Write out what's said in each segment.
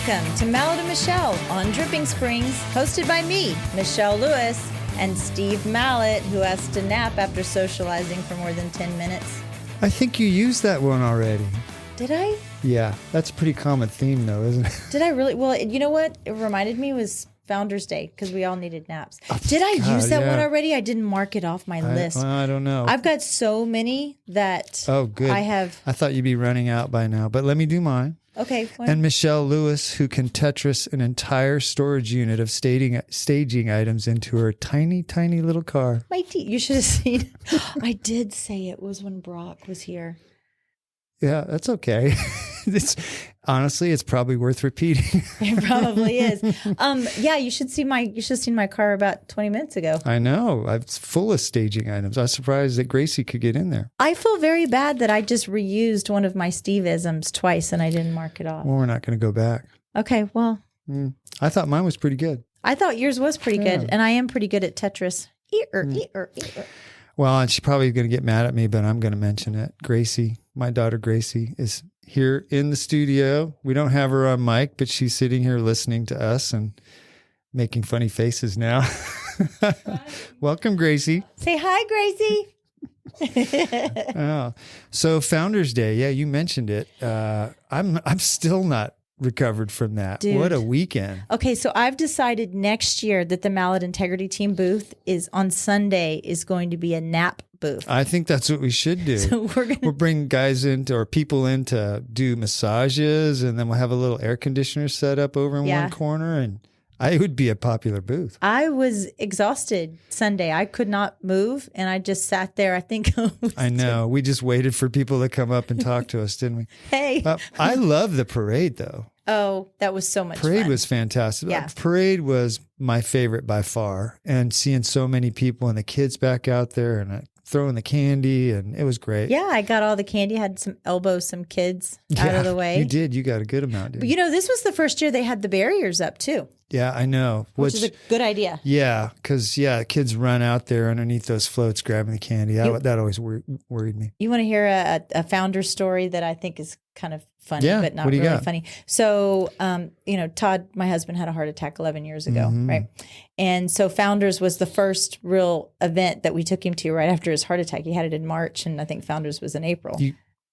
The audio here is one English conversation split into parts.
Welcome to Mallett and Michelle on Dripping Springs, hosted by me, Michelle Lewis, and Steve Mallett, who has to nap after socializing for more than 10 minutes. I think you used that one already. Did I? Yeah, that's a pretty common theme, though, isn't it? Did I really? Well, you know what? It reminded me was Founders Day because we all needed naps. Oh, Did I use that yeah. one already? I didn't mark it off my list. I don't know. I've got so many that good. I thought you'd be running out by now, but let me do mine. Okay. And Michelle Lewis, who can Tetris an entire storage unit of staging items into her tiny, tiny little car. You should have seen. I did say it was when Brock was here. Yeah, that's okay. Honestly, it's probably worth repeating. It probably is. Yeah, you should have seen my car about 20 minutes ago. I know. It's full of staging items. I was surprised that Gracie could get in there. I feel very bad that I just reused one of my Steve-isms twice and I didn't mark it off. Well, we're not going to go back. Okay, well. I thought mine was pretty good. I thought yours was pretty good, and I am pretty good at Tetris. Well, and she's probably going to get mad at me, but I'm going to mention it. Gracie, my daughter Gracie, is here in the studio. We don't have her on mic, but she's sitting here listening to us and making funny faces now. Welcome, Gracie. Say hi, Gracie. Oh, so Founders Day. Yeah, you mentioned it. I'm still not recovered from that. Dude. What a weekend. Okay, so I've decided next year that the Mallett Integrity Team booth is on Sunday is going to be a nap booth. I think that's what we should do. So we'll bring guys in or people in to do massages, and then we'll have a little air conditioner set up over in one corner, and it would be a popular booth. I was exhausted Sunday. I could not move, and I just sat there. I think I know. We just waited for people to come up and talk to us, didn't we? Hey. I love the parade, though. Oh, that was so much Parade fun. was fantastic. Yeah. Parade was my favorite by far. And seeing so many people and the kids back out there and throwing the candy, and it was great. Yeah, I got all the candy. I had some kids out of the way. You did. You got a good amount, didn't you? But this was the first year they had the barriers up too. Yeah, I know. Which is a good idea. Yeah, because, kids run out there underneath those floats grabbing the candy. That always worried me. You want to hear a founder story that I think is kind of funny, but not really funny. So, Todd, my husband, had a heart attack 11 years ago, right? And so Founders was the first real event that we took him to right after his heart attack. He had it in March, and I think Founders was in April.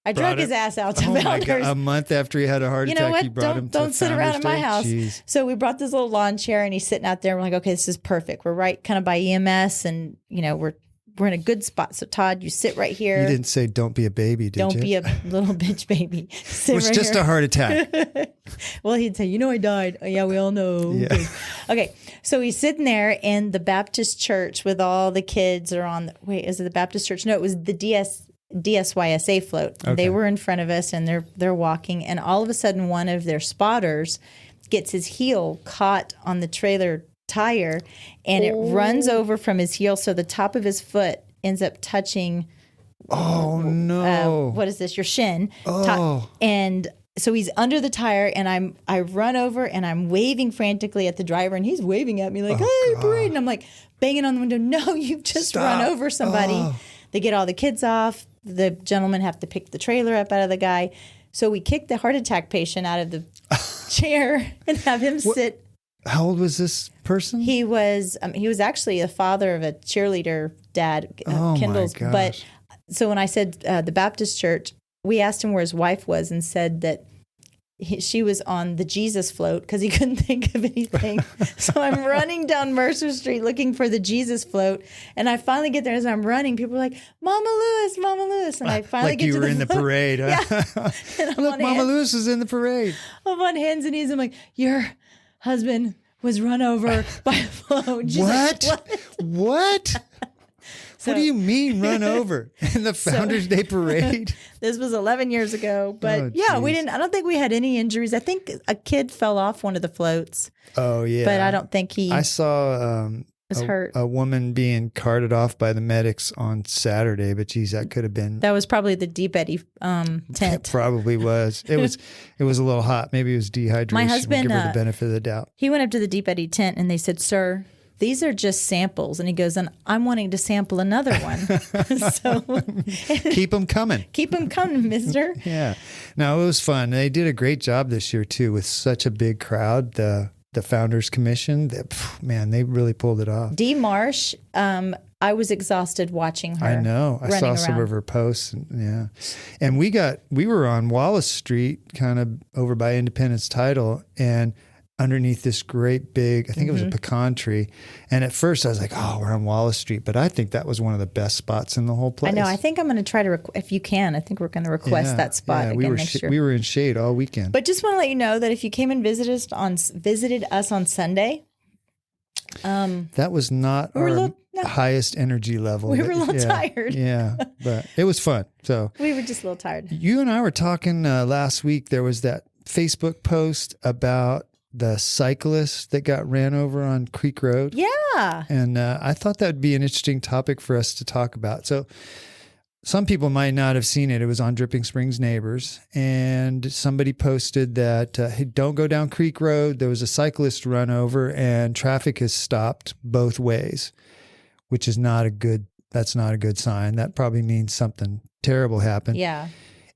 I drug his ass out to Founders. My God. A month after he had a heart attack, you brought him to Don't sit around in my house. Jeez. So we brought this little lawn chair, and he's sitting out there. And we're like, okay, this is perfect. We're right kind of by EMS, and we're in a good spot. So Todd, you sit right here. You didn't say don't be a baby, did you? Don't be a little bitch baby. It was just a heart attack. Well, he'd say, I died. Oh, yeah, we all know. Yeah. Okay. So he's sitting there, and the Baptist church with all the kids are on. Is it the Baptist church? No, it was the DSYSA float. Okay. They were in front of us, and they're walking, and all of a sudden one of their spotters gets his heel caught on the trailer tire, and it runs over from his heel, so the top of his foot ends up touching what is this, your shin. And so he's under the tire, and I run over, and I'm waving frantically at the driver, and he's waving at me like, hey, parade, and I'm like banging on the window, no, you've just run over somebody. They get all the kids off. The gentlemen have to pick the trailer up out of the guy. So we kick the heart attack patient out of the chair and have him sit. How old was this person? He was actually the father of a cheerleader dad, Kendall's. My gosh. But so when I said the Baptist church, we asked him where his wife was and said that she was on the Jesus float because he couldn't think of anything. So I'm running down Mercer Street looking for the Jesus float, and I finally get there. As I'm running, people are like, Mama Lewis, and I finally get to the float. Like you were in the parade. Huh? Yeah. And Look, Mama Lewis is in the parade. I'm on hands and knees. I'm like, your husband was run over by a float. What? Like, what? What do you mean run over in the Founders Day parade? This was 11 years ago, but we didn't. I don't think we had any injuries. I think a kid fell off one of the floats. Oh yeah, but I don't think he. I saw was hurt. A woman being carted off by the medics on Saturday, but geez, that could have been. That was probably the Deep Eddy tent. It probably was. It was a little hot. Maybe it was dehydration. My husband we'll give her the benefit of the doubt. He went up to the Deep Eddy tent, and they said, "Sir, these are just samples. And he goes, and I'm wanting to sample another one. So keep them coming. Keep them coming, mister. Yeah. No, it was fun. They did a great job this year too, with such a big crowd. The Founders Commission, man, they really pulled it off. Dee Marsh, I was exhausted watching her. I know. I saw some of her posts. And we were on Wallace Street, kind of over by Independence Title, and underneath this great big, I think it was a pecan tree. And at first I was like, oh, we're on Wallace Street. But I think that was one of the best spots in the whole place. I know. I think I'm going to try to, if you can, I think we're going to request that spot again next year. We were in shade all weekend. But just want to let you know that if you came and visited us on Sunday. That was not our highest energy level. We were a little tired. Yeah, but it was fun. So we were just a little tired. You and I were talking last week. There was that Facebook post about the cyclist that got ran over on Creek Road. Yeah. And I thought that would be an interesting topic for us to talk about. So some people might not have seen it. It was on Dripping Springs Neighbors. And somebody posted that, hey, don't go down Creek Road. There was a cyclist run over and traffic has stopped both ways, which is that's not a good sign. That probably means something terrible happened. Yeah.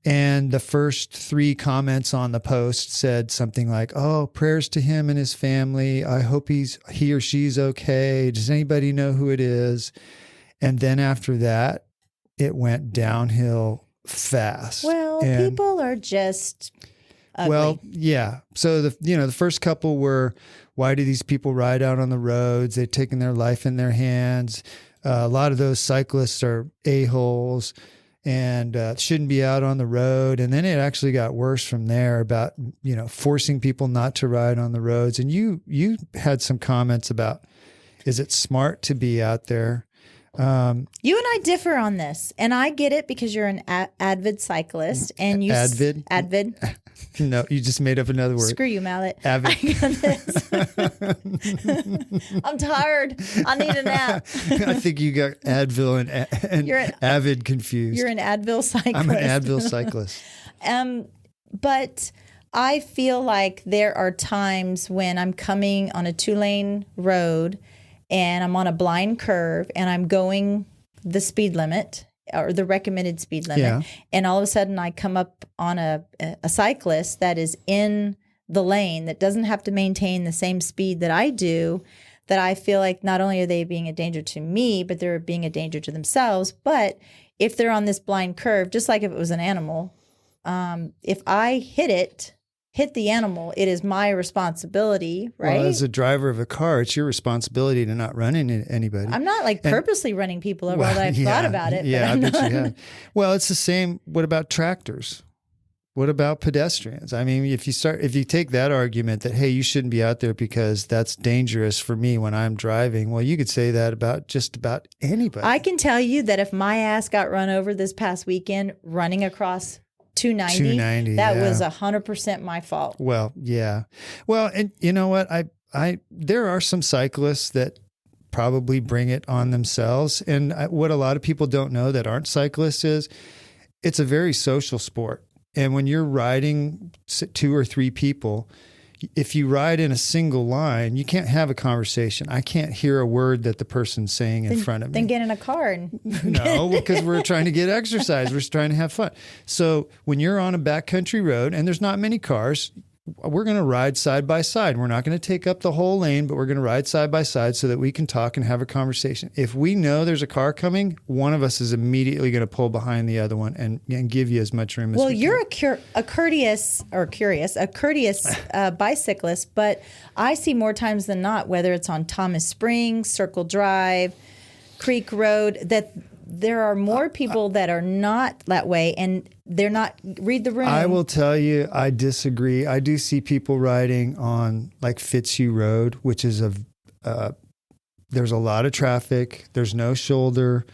And the first 3 comments on the post said something like, oh, prayers to him and his family. I hope he or she's okay. Does anybody know who it is? And then after that, it went downhill fast. Well, people are just ugly. Well, yeah. So the first couple were, why do these people ride out on the roads? They've taken their life in their hands. A lot of those cyclists are a-holes and shouldn't be out on the road. And then it actually got worse from there about, forcing people not to ride on the roads. And you had some comments about, is it smart to be out there? You and I differ on this, and I get it because you're an avid cyclist, and you Advid. No, you just made up another word. Screw you, Mallett. Avid. I got this. I'm tired. I need a nap. I think you got Advil and Avid confused. You're an Advil cyclist. I'm an Advil cyclist. But I feel like there are times when I'm coming on a 2-lane road and I'm on a blind curve and I'm going the speed limit or the recommended speed limit. Yeah. And all of a sudden I come up on a cyclist that is in the lane that doesn't have to maintain the same speed that I do, that I feel like not only are they being a danger to me, but they're being a danger to themselves. But if they're on this blind curve, just like if it was an animal, if I hit the animal, it is my responsibility, right? Well, as a driver of a car, it's your responsibility to not run into anybody. I'm not purposely running people over, although I've thought about it. Yeah, I bet you have. Well, it's the same. What about tractors? What about pedestrians? I mean, if you take that argument that, hey, you shouldn't be out there because that's dangerous for me when I'm driving, well, you could say that about just about anybody. I can tell you that if my ass got run over this past weekend running across 290, that was 100% my fault. Well, yeah. Well, and you know what? There are some cyclists that probably bring it on themselves. And what a lot of people don't know that aren't cyclists is it's a very social sport. And when you're riding 2 or 3 people, if you ride in a single line, you can't have a conversation. I can't hear a word that the person's saying in front of me. Then get in a car. No, because we're trying to get exercise. We're trying to have fun. So when you're on a backcountry road and there's not many cars, we're going to ride side by side. We're not going to take up the whole lane, but we're going to ride side by side so that we can talk and have a conversation. If we know there's a car coming, one of us is immediately going to pull behind the other one and give you as much room as we can. Well, you're a courteous bicyclist, but I see more times than not, whether it's on Thomas Springs, Circle Drive, Creek Road, that there are more people that are not that way, and they're not read the room. I will tell you, I disagree. I do see people riding on like Fitzhugh Road, which is there's a lot of traffic. There's no shoulder.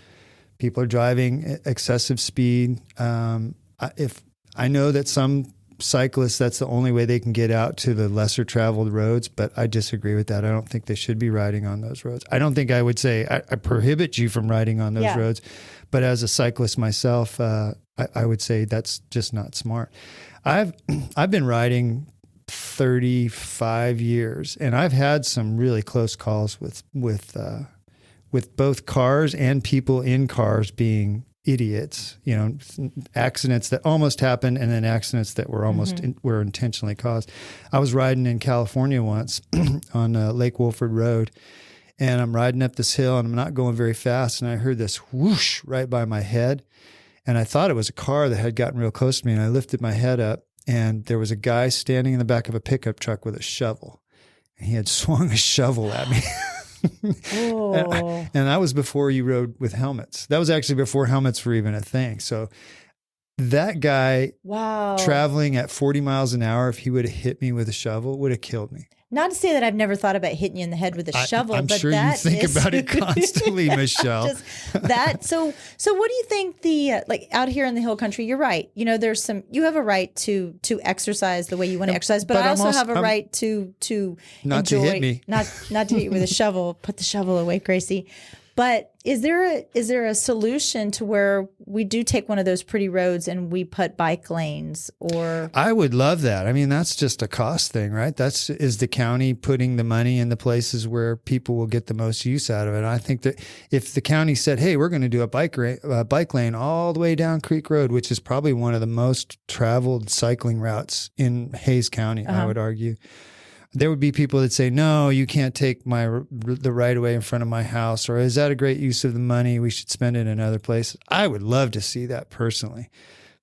People are driving excessive speed. If I know that some cyclists, that's the only way they can get out to the lesser traveled roads, but I disagree with that. I don't think they should be riding on those roads. I don't think I would say I prohibit you from riding on those roads, but as a cyclist myself, I would say that's just not smart. I've been riding 35 years. And I've had some really close calls with both cars and people in cars being idiots, you know, accidents that almost happened and then accidents that were almost were intentionally caused. I was riding in California once on Lake Wolford Road, and I'm riding up this hill and I'm not going very fast. And I heard this whoosh right by my head. And I thought it was a car that had gotten real close to me. And I lifted my head up, and there was a guy standing in the back of a pickup truck with a shovel. And he had swung a shovel at me. And that was before you rode with helmets. That was actually before helmets were even a thing. So that guy traveling at 40 miles an hour, if he would have hit me with a shovel, would have killed me. Not to say that I've never thought about hitting you in the head with a shovel, I'm but sure you think about it constantly, Michelle. So what do you think like out here in the hill country, you're right. You know, you have a right to exercise the way you want to exercise, but I also have a right to not enjoy, to hit me. Not to hit you with a shovel. Put the shovel away, Gracie. But is there a solution to where we do take one of those pretty roads and we put bike lanes? Or I would love that. I mean, that's just a cost thing, right? Is the county putting the money in the places where people will get the most use out of it. I think that if the county said, "Hey, we're going to do a bike lane all the way down Creek Road," which is probably one of the most traveled cycling routes in Hays County, I would argue. There would be people that say, "No, you can't take the right of way in front of my house," or "Is that a great use of the money? We should spend it in other places." I would love to see that personally.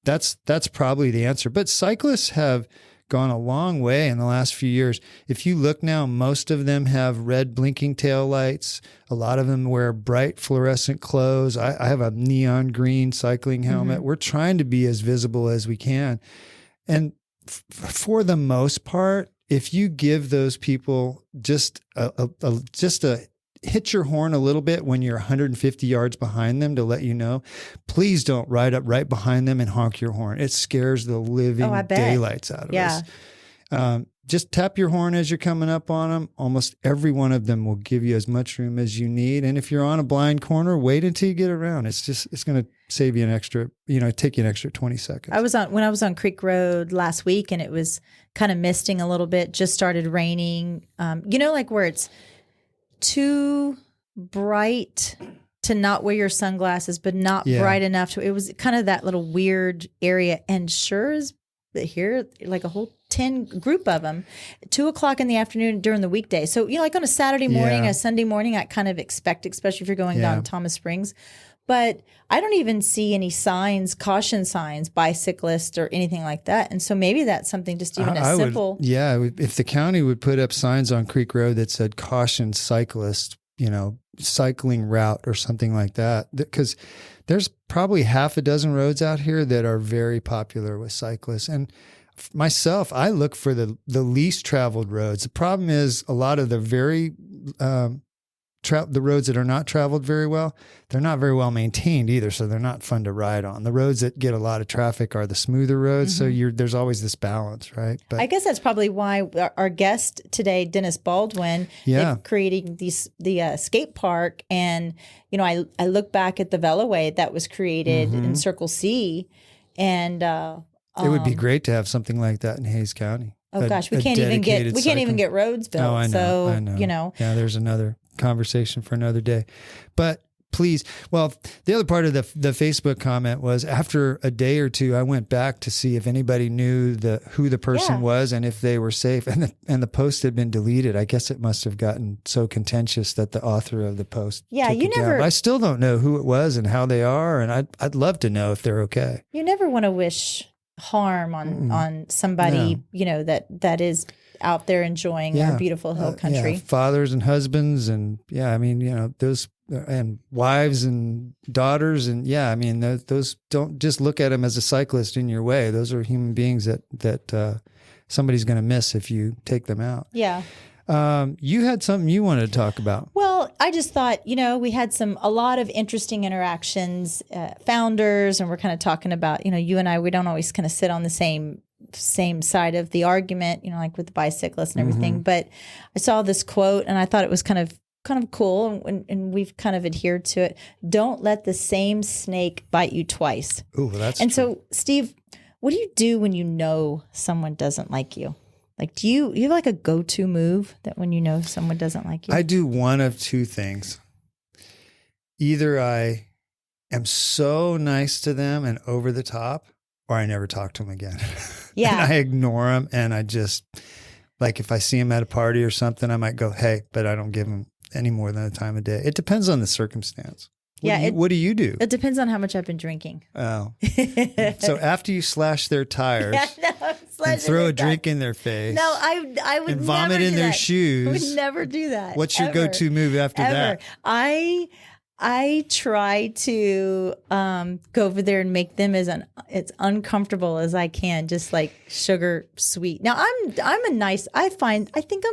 That's probably the answer. But cyclists have gone a long way in the last few years. If you look now, most of them have red blinking tail lights. A lot of them wear bright fluorescent clothes. I have a neon green cycling helmet. We're trying to be as visible as we can. And for the most part, if you give those people just a hit your horn a little bit when you're 150 yards behind them to let you know, please don't ride up right behind them and honk your horn. It scares the living daylights out of us. Just tap your horn as you're coming up on them. Almost every one of them will give you as much room as you need. And if you're on a blind corner, wait until you get around. It's going to save you an extra, take you an extra 20 seconds. When I was on Creek Road last week, and it was kind of misting a little bit, just started raining. Like where it's too bright to not wear your sunglasses, but not bright enough to, it was kind of that little weird area. And sure as here, like a whole 10 group of them, 2:00 in the afternoon during the weekday. So, like on a Saturday morning, a Sunday morning, I kind of expect, especially if you're going down Thomas Springs. But I don't even see any signs, caution signs, bicyclists or anything like that. And so maybe that's something just even as simple. If the county would put up signs on Creek Road that said caution cyclists, cycling route or something like that. Because there's probably half a dozen roads out here that are very popular with cyclists. And myself, I look for the least traveled roads. The problem is a lot of the very the roads that are not traveled very well, they're not very well maintained either, so they're not fun to ride on. The roads that get a lot of traffic are the smoother roads, so there's always this balance, right? But I guess that's probably why our guest today, Dennis Baldwin, creating the skate park. And I look back at the Veloway that was created in Circle C, and it would be great to have something like that in Hays County. Oh gosh, we can't even get roads built. Oh, I know, so I know. Yeah, there's another conversation for another day. But please, the other part of the Facebook comment was, after a day or two, I went back to see if anybody knew who the person was and if they were safe. And the post had been deleted. I guess it must have gotten so contentious that the author of the post took it down. But I still don't know who it was and how they are, and I'd love to know if they're okay. You never want to wish harm on somebody that is out there enjoying our beautiful hill country. Fathers and husbands, and those, and wives and daughters, and those, don't just look at them as a cyclist in your way. Those are human beings that somebody's going to miss if you take them out. Yeah. You had something you wanted to talk about. Well, I just thought, we had a lot of interesting interactions, founders, and we're kind of talking about, you and I, we don't always kind of sit on the same side of the argument, like with the bicyclists and everything. But I saw this quote and I thought it was kind of cool, and we've kind of adhered to it. Don't let the same snake bite you twice. Ooh, that's and true. So, Steve, what do you do when you know someone doesn't like you? Like, do you have like a go-to move that when you know someone doesn't like you? I do one of two things. Either I am so nice to them and over the top, or I never talk to them again. Yeah. And I ignore them, and I just, like, if I see them at a party or something, I might go, hey, but I don't give them any more than a time of day. It depends on the circumstance. What do you do? It depends on how much I've been drinking. Oh. So after you slash their tires and throw a drink in their face. No, I would and vomit never in do their that. shoes. I would never do that. What's your ever. go-to move after that? I try to go over there and make them as uncomfortable as I can, just like sugar sweet. Now I think I'm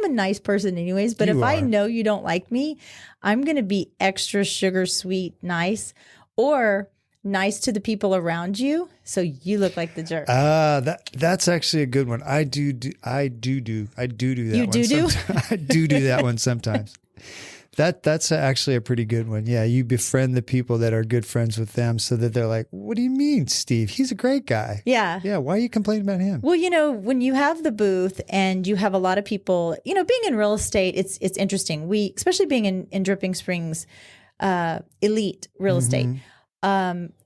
a nice person anyways, but if I know you don't like me, I'm going to be extra sugar sweet nice, or nice to the people around you so you look like the jerk. That's actually a good one. I do that. You one do? I do that one sometimes. That's actually a pretty good one. Yeah, you befriend the people that are good friends with them so that they're like, what do you mean, Steve? He's a great guy. Yeah. Yeah, why are you complaining about him? Well, when you have the booth and you have a lot of people, being in real estate, it's interesting. Especially being in Dripping Springs, elite real estate,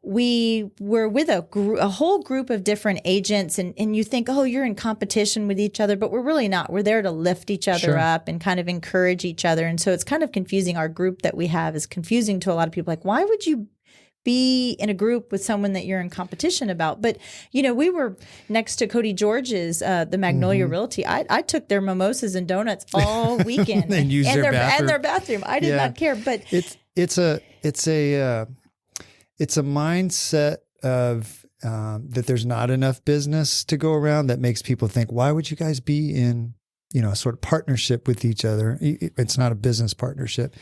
we were with a whole group of different agents, and you think, oh, you're in competition with each other, but we're really not. We're there to lift each other up and kind of encourage each other. And so it's kind of confusing. Our group that we have is confusing to a lot of people. Like, why would you be in a group with someone that you're in competition about? But, we were next to Cody George's, the Magnolia Realty. I took their mimosas and donuts all weekend and used their bathroom. And their bathroom. I did not care, but it's a mindset of that there's not enough business to go around that makes people think, why would you guys be in, a sort of partnership with each other? It's not a business partnership,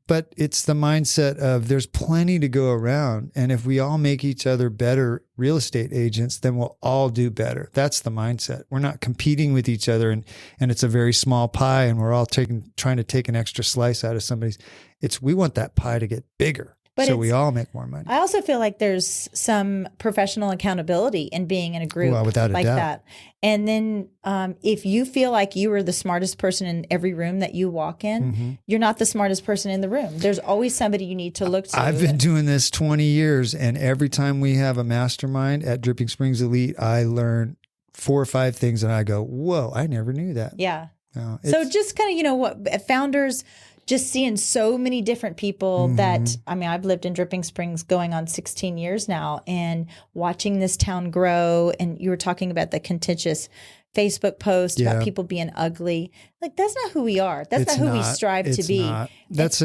but it's the mindset of there's plenty to go around. And if we all make each other better real estate agents, then we'll all do better. That's the mindset. We're not competing with each other and it's a very small pie and we're all trying to take an extra slice out of somebody's. We want that pie to get bigger. So we all make more money. I also feel like there's some professional accountability in being in a group like that. And then if you feel like you are the smartest person in every room that you walk in, you're not the smartest person in the room. There's always somebody you need to look to. I've been doing this 20 years, and every time we have a mastermind at Dripping Springs Elite, I learn 4 or 5 things, and I go, whoa, I never knew that. Yeah. So just kind of, what founders – just seeing so many different people that, I've lived in Dripping Springs going on 16 years now, and watching this town grow. And you were talking about the contentious Facebook post about people being ugly. Like, that's not who we are. That's not who we strive to be. That's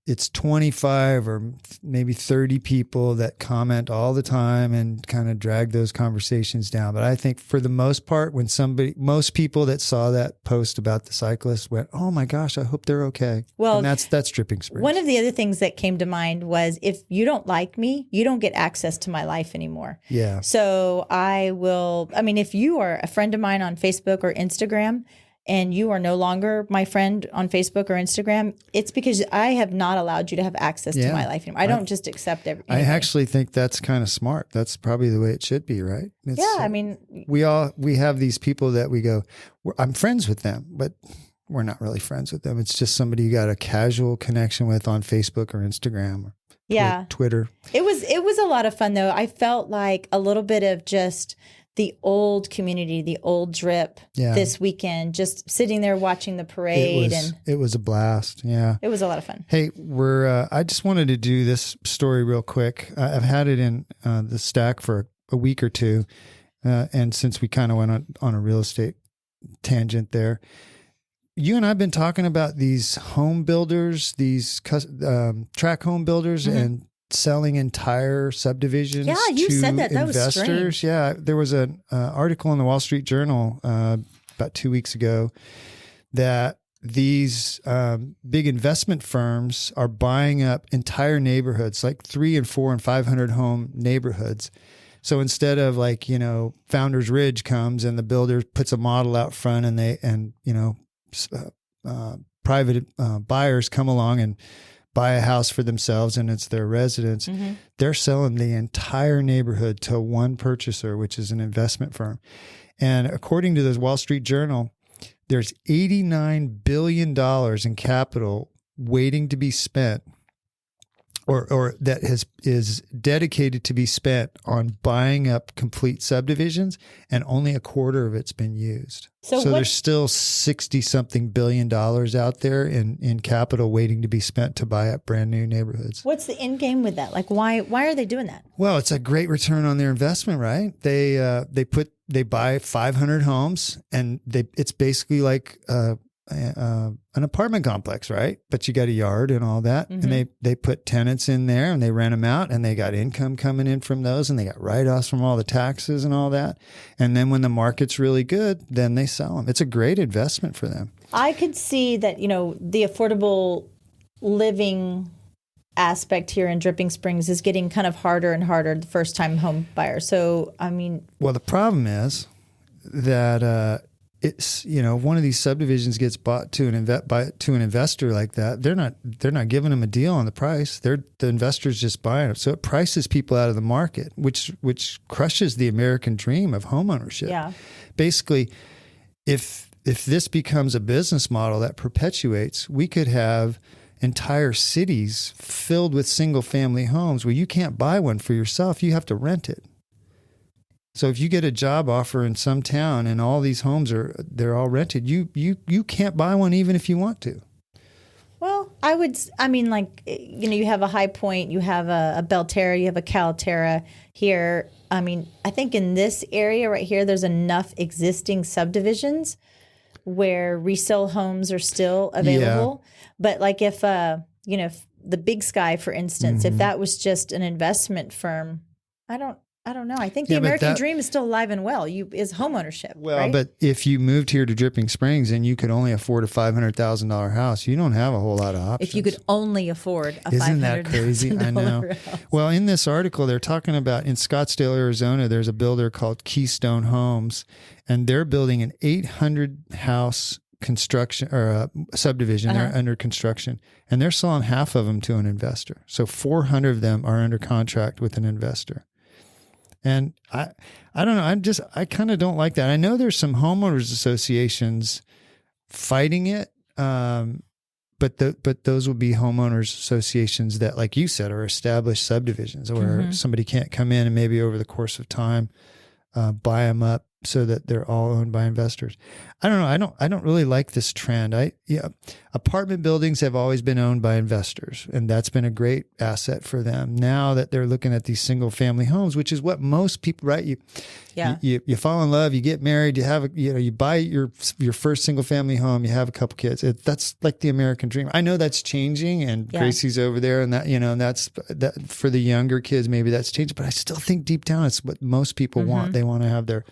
it's 25 or maybe 30 people that comment all the time and kind of drag those conversations down. But I think for the most part, most people that saw that post about the cyclist went, oh my gosh, I hope they're okay. Well, and that's Dripping Springs. One of the other things that came to mind was, if you don't like me, you don't get access to my life anymore. Yeah. So if you are a friend of mine on Facebook or Instagram, and you are no longer my friend on Facebook or Instagram, it's because I have not allowed you to have access to my life anymore. I don't just accept everything. I actually think that's kind of smart. That's probably the way it should be, right? We have these people that we go, I'm friends with them, but we're not really friends with them. It's just somebody you got a casual connection with on Facebook or Instagram or Twitter. It was a lot of fun, though. I felt like a little bit of just the old community, the old drip this weekend, just sitting there watching the parade. It was a blast. Yeah. It was a lot of fun. Hey, I just wanted to do this story real quick. I've had it in the stack for a week or two. And since we kind of went on a real estate tangent there, you and I have been talking about these home builders, these track home builders and selling entire subdivisions you to said that. That investors. Was strange. Yeah, there was an article in the Wall Street Journal about 2 weeks ago that these big investment firms are buying up entire neighborhoods, like 300 and 400 and 500 home neighborhoods. So instead of Founders Ridge comes and the builder puts a model out front and private buyers come along and buy a house for themselves and it's their residence, they're selling the entire neighborhood to one purchaser, which is an investment firm. And according to the Wall Street Journal, there's $89 billion in capital waiting to be spent or that is dedicated to be spent on buying up complete subdivisions, and only a quarter of it's been used. So there's still 60-something billion dollars out there in capital waiting to be spent to buy up brand new neighborhoods. What's the end game with that? Like, why are they doing that? Well, it's a great return on their investment, right? They buy 500 homes, and it's basically like an apartment complex, right? But you got a yard and all that. Mm-hmm. And they put tenants in there and they rent them out, and they got income coming in from those, and they got write-offs from all the taxes and all that. And then when the market's really good, then they sell them. It's a great investment for them. I could see that, the affordable living aspect here in Dripping Springs is getting kind of harder and harder the first-time home buyer. So, well, the problem is that it's, one of these subdivisions gets bought to an investor like that. They're not giving them a deal on the price. The investor's just buying it. So it prices people out of the market, which crushes the American dream of homeownership. Yeah. Basically, if this becomes a business model that perpetuates, we could have entire cities filled with single family homes where you can't buy one for yourself. You have to rent it. So if you get a job offer in some town and all these homes they're all rented, you can't buy one even if you want to. Well, you have a High Point, you have a Belterra, you have a Calaterra here. I think in this area right here, there's enough existing subdivisions where resale homes are still available. Yeah. But like if the Big Sky, for instance, mm-hmm. if that was just an investment firm, I don't know. I think the American dream is still alive and well. Is homeownership. Well, right? But if you moved here to Dripping Springs and you could only afford a $500,000 house, you don't have a whole lot of options. If you could only afford a Isn't that crazy? I know. House. Well, in this article, they're talking about in Scottsdale, Arizona, there's a builder called Keystone Homes, and they're building an 800 house construction or subdivision. Uh-huh. They're under construction, and they're selling half of them to an investor. So 400 of them are under contract with an investor. And I don't know. I kind of don't like that. I know there's some homeowners associations fighting it, but those would be homeowners associations that, like you said, are established subdivisions where mm-hmm. somebody can't come in and maybe over the course of time buy them up so that they're all owned by investors. I don't know. I don't really like this trend. Apartment buildings have always been owned by investors, and that's been a great asset for them. Now that they're looking at these single family homes, which is what most people, right? You fall in love, you get married, you have you buy your first single family home, you have a couple kids. That's like the American dream. I know that's changing, and Gracie's over there, and that and that's that for the younger kids. Maybe that's changed, but I still think deep down it's what most people mm-hmm. want. They want to have their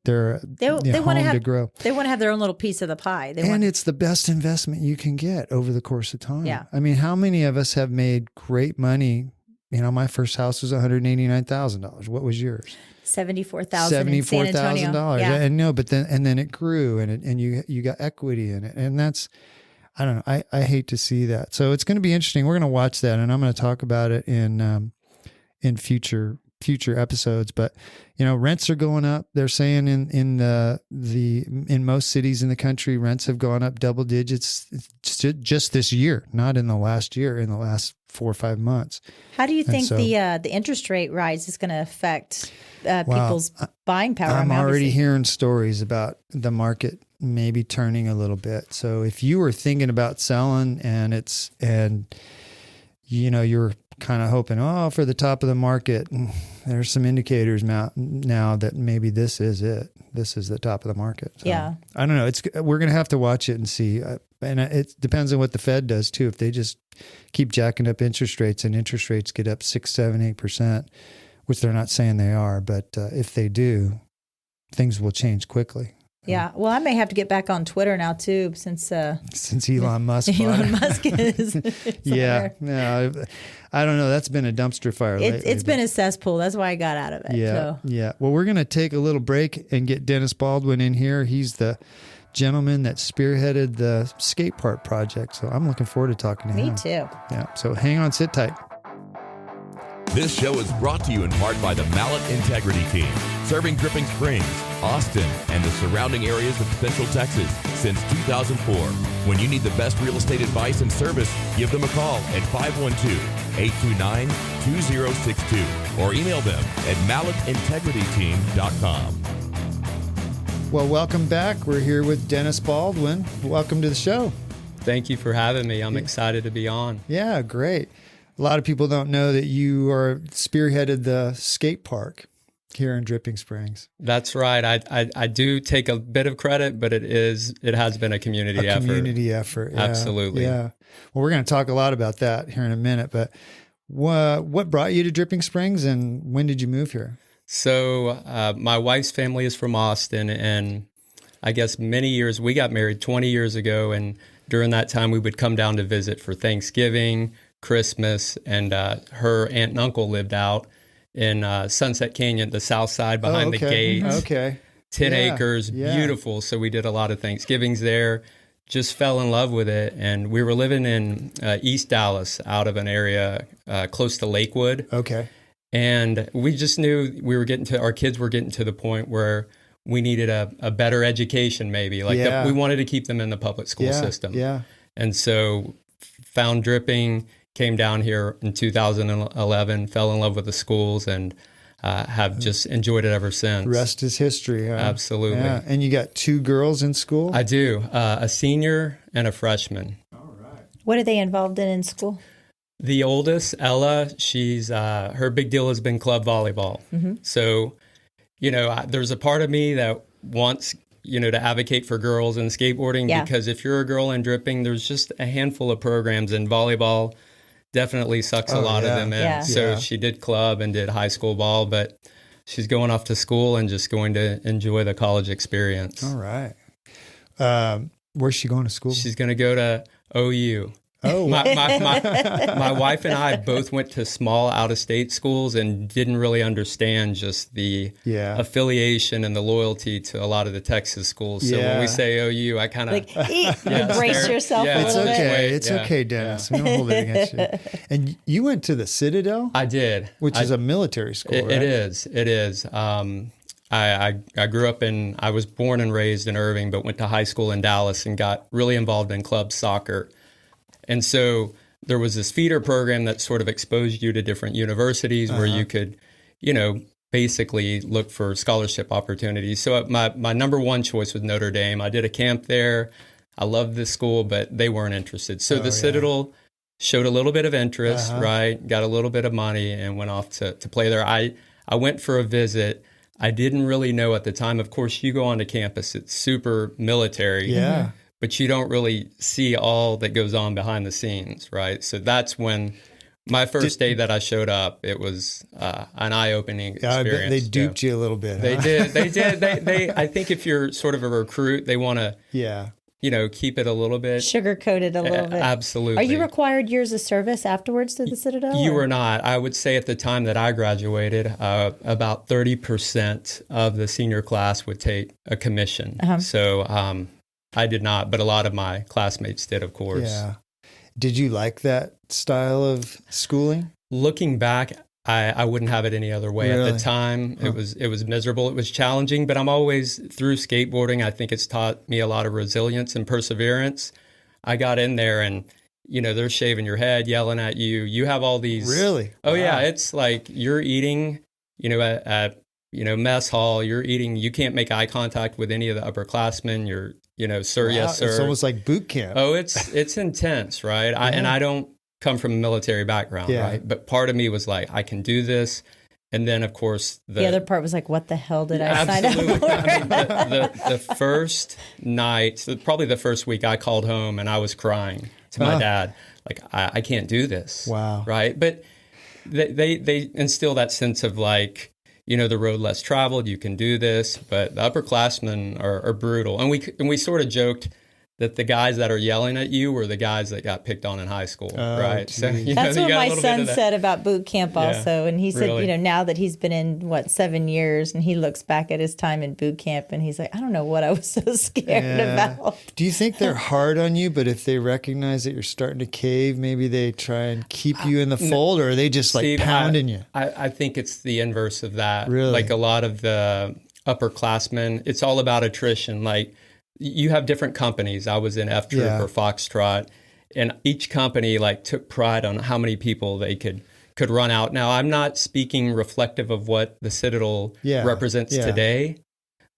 home to grow. They want to have their own little piece of the pie. It's the best investment you can get over the course of time. Yeah. How many of us have made great money? My first house was $189,000. What was yours? $74,000. Yeah. And no, but then it grew, and you got equity in it, and that's, I don't know. I hate to see that. So it's going to be interesting. We're going to watch that, and I'm going to talk about it in future episodes. But rents are going up. They're saying in most cities in the country, rents have gone up double digits just this year, not in the last year, in the last 4 or 5 months. How do you think the interest rate rise is going to affect people's buying power? I'm already hearing stories about the market maybe turning a little bit. So if you were thinking about selling and you're kind of hoping, for the top of the market, there's some indicators now that maybe this is it. This is the top of the market. So, yeah. I don't know. We're going to have to watch it and see. And it depends on what the Fed does too. If they just keep jacking up interest rates and interest rates get up 6%, 7%, 8%, which they're not saying they are, but if they do, things will change quickly. Yeah. Well, I may have to get back on Twitter now too, since Elon Musk. Is. Yeah. No, I don't know. That's been a dumpster fire lately. It's been a cesspool. That's why I got out of it. Yeah. So. Yeah. Well, we're going to take a little break and get Dennis Baldwin in here. He's the gentleman that spearheaded the skate park project. So I'm looking forward to talking to him. Me too. Yeah. So hang on, sit tight. This show is brought to you in part by the Mallett Integrity Team, serving Dripping Springs, Austin, and the surrounding areas of Central Texas since 2004. When you need the best real estate advice and service, give them a call at 512-829-2062 or email them at mallettintegrityteam.com. Well, welcome back. We're here with Dennis Baldwin. Welcome to the show. Thank you for having me. I'm excited to be on. Yeah, great. A lot of people don't know that you are spearheaded the skate park here in Dripping Springs. That's right. I do take a bit of credit, but it has been a community effort. Community effort. Yeah. Absolutely. Yeah. Well, we're going to talk a lot about that here in a minute, but what brought you to Dripping Springs and when did you move here? So my wife's family is from Austin, and I guess many years, we got married 20 years ago, and during that time we would come down to visit for Thanksgiving, Christmas, and her aunt and uncle lived out in Sunset Canyon, the south side behind the gates. Okay. 10 acres, beautiful. So we did a lot of Thanksgivings there, just fell in love with it. And we were living in East Dallas, out of an area close to Lakewood. Okay. And we just knew our kids were getting to the point where we needed a better education, maybe. We wanted to keep them in the public school system. Yeah. And so found Dripping, came down here in 2011, fell in love with the schools, and have just enjoyed it ever since. Rest is history. Huh? Absolutely. Yeah. And you got two girls in school? I do. A senior and a freshman. All right. What are they involved in school? The oldest, Ella, she's her big deal has been club volleyball. Mm-hmm. So, there's a part of me that wants to advocate for girls in skateboarding, because if you're a girl in Dripping, there's just a handful of programs, and volleyball definitely sucks a lot of them in. Yeah. So she did club and did high school ball, but she's going off to school and just going to enjoy the college experience. All right. Where's she going to school? She's going to go to OU. Oh, my wife and I both went to small out-of-state schools and didn't really understand just the affiliation and the loyalty to a lot a lot of the Texas schools. So when we say OU, I kind of brace yourself a little bit. It's okay, Dennis. We don't hold it against you. And you went to the Citadel? I did, which is a military school. Right? It is. I grew up I was born and raised in Irving, but went to high school in Dallas and got really involved in club soccer. And so there was this feeder program that sort of exposed you to different universities where you could, basically look for scholarship opportunities. So my number one choice was Notre Dame. I did a camp there. I loved the school, but they weren't interested. So the Citadel showed a little bit of interest, right? Got a little bit of money and went off to play there. I went for a visit. I didn't really know at the time. Of course, you go onto campus, it's super military. Yeah. But you don't really see all that goes on behind the scenes, right? So that's when my first day that I showed up, it was an eye-opening experience. I bet they duped you a little bit. They did. They I think if you're sort of a recruit, they want to, keep it a little bit. Sugar-coated a little bit. Absolutely. Are you required years of service afterwards to the Citadel? You were not. I would say at the time that I graduated, about 30% of the senior class would take a commission. So I did not, but a lot of my classmates did, of course. Yeah. Did you like that style of schooling? Looking back, I wouldn't have it any other way. Really? At the time, it was miserable. It was challenging, but I'm always, through skateboarding, I think it's taught me a lot of resilience and perseverance. I got in there and, they're shaving your head, yelling at you. You have all these. Really? Oh, yeah. It's like you're eating, at mess hall, you're eating, you can't make eye contact with any of the upperclassmen. You're, sir, yes, sir. It's almost like boot camp. Oh, it's intense, right? And I don't come from a military background, right? But part of me was like, I can do this. And then, of course, the other part was like, what the hell did I sign up for? I mean, the first night, probably the first week, I called home and I was crying to my dad. Like, I can't do this. Wow. Right? But they instill that sense of like, the road less traveled, you can do this. But the upperclassmen are brutal. And we sort of joked that the guys that are yelling at you were the guys that got picked on in high school, right? Geez. So that's what my son said said about boot camp also. And he said, really. now that he's been in 7 years, and he looks back at his time in boot camp and he's like, I don't know what I was so scared about. Do you think they're hard on you, but if they recognize that you're starting to cave, maybe they try and keep you in the fold, or are they just like pounding you? I think it's the inverse of that. Really? Like a lot of the upperclassmen, it's all about attrition. Like, you have different companies. I was in F Troop or Foxtrot, and each company like took pride on how many people they could run out. Now, I'm not speaking reflective of what the Citadel represents today,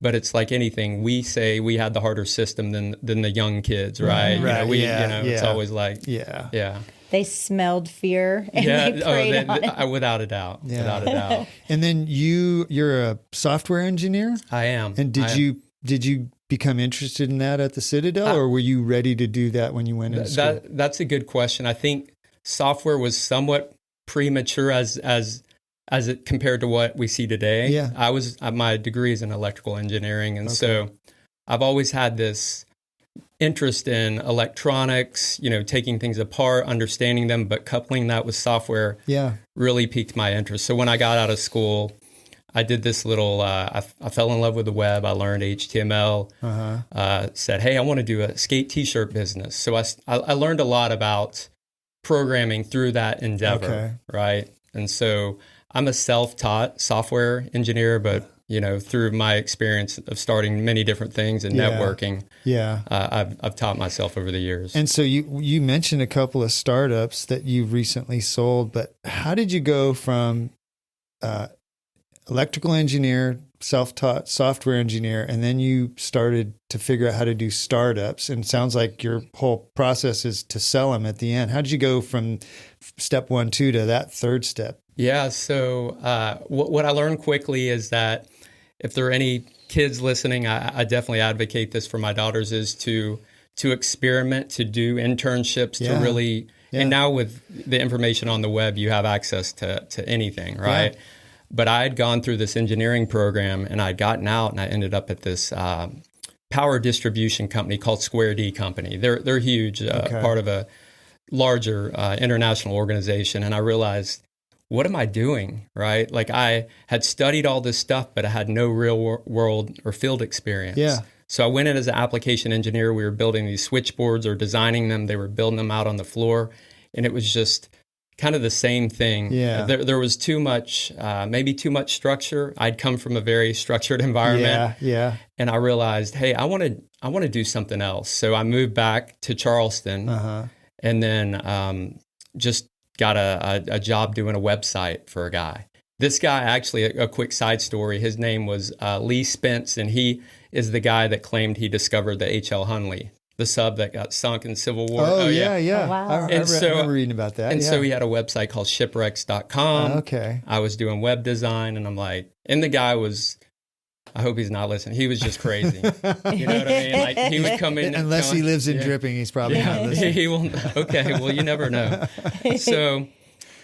but it's like anything. We say we had the harder system than the young kids, right? It's always like, They smelled fear and they preyed on it. Without a doubt. Without a doubt. And then you're a software engineer? I am. And did you become interested in that at the Citadel, or were you ready to do that when you went into school? That's a good question. I think software was somewhat premature as it compared to what we see today. Yeah. My degree is in electrical engineering, and so I've always had this interest in electronics, taking things apart, understanding them, but coupling that with software really piqued my interest. So when I got out of school, I did this little, I fell in love with the web. I learned HTML, said, hey, I want to do a skate t-shirt business. So I learned a lot about programming through that endeavor, right? And so I'm a self-taught software engineer, but through my experience of starting many different things and networking, I've taught myself over the years. And so you mentioned a couple of startups that you've recently sold, but how did you go from electrical engineer, self-taught software engineer, and then you started to figure out how to do startups? And it sounds like your whole process is to sell them at the end. How did you go from step 1, 2 to that third step? Yeah. So what I learned quickly is that if there are any kids listening, I definitely advocate this for my daughters, is to experiment, to do internships, to really, and now with the information on the web, you have access to anything, right? Yeah. But I had gone through this engineering program and I'd gotten out and I ended up at this power distribution company called Square D Company. They're huge, part of a larger international organization. And I realized, what am I doing, right? Like, I had studied all this stuff, but I had no real world or field experience. Yeah. So I went in as an application engineer. We were building these switchboards or designing them. They were building them out on the floor. And it was just kind of the same thing. Yeah. There was too much, maybe too much structure. I'd come from a very structured environment. Yeah. And I realized, hey, I want to do something else. So I moved back to Charleston and then just got a job doing a website for a guy. This guy, actually, a quick side story, his name was Lee Spence, and he is the guy that claimed he discovered the H.L. Hunley, the sub that got sunk in Civil War. Oh, yeah. Oh, wow. I remember reading about that. And so he had a website called shipwrecks.com. Okay. I was doing web design, and I'm like, and the guy was, I hope he's not listening. He was just crazy. You know what I mean? Like, he would come in. Unless he lives in Dripping, he's probably not listening. He won't. Okay, well, you never know. So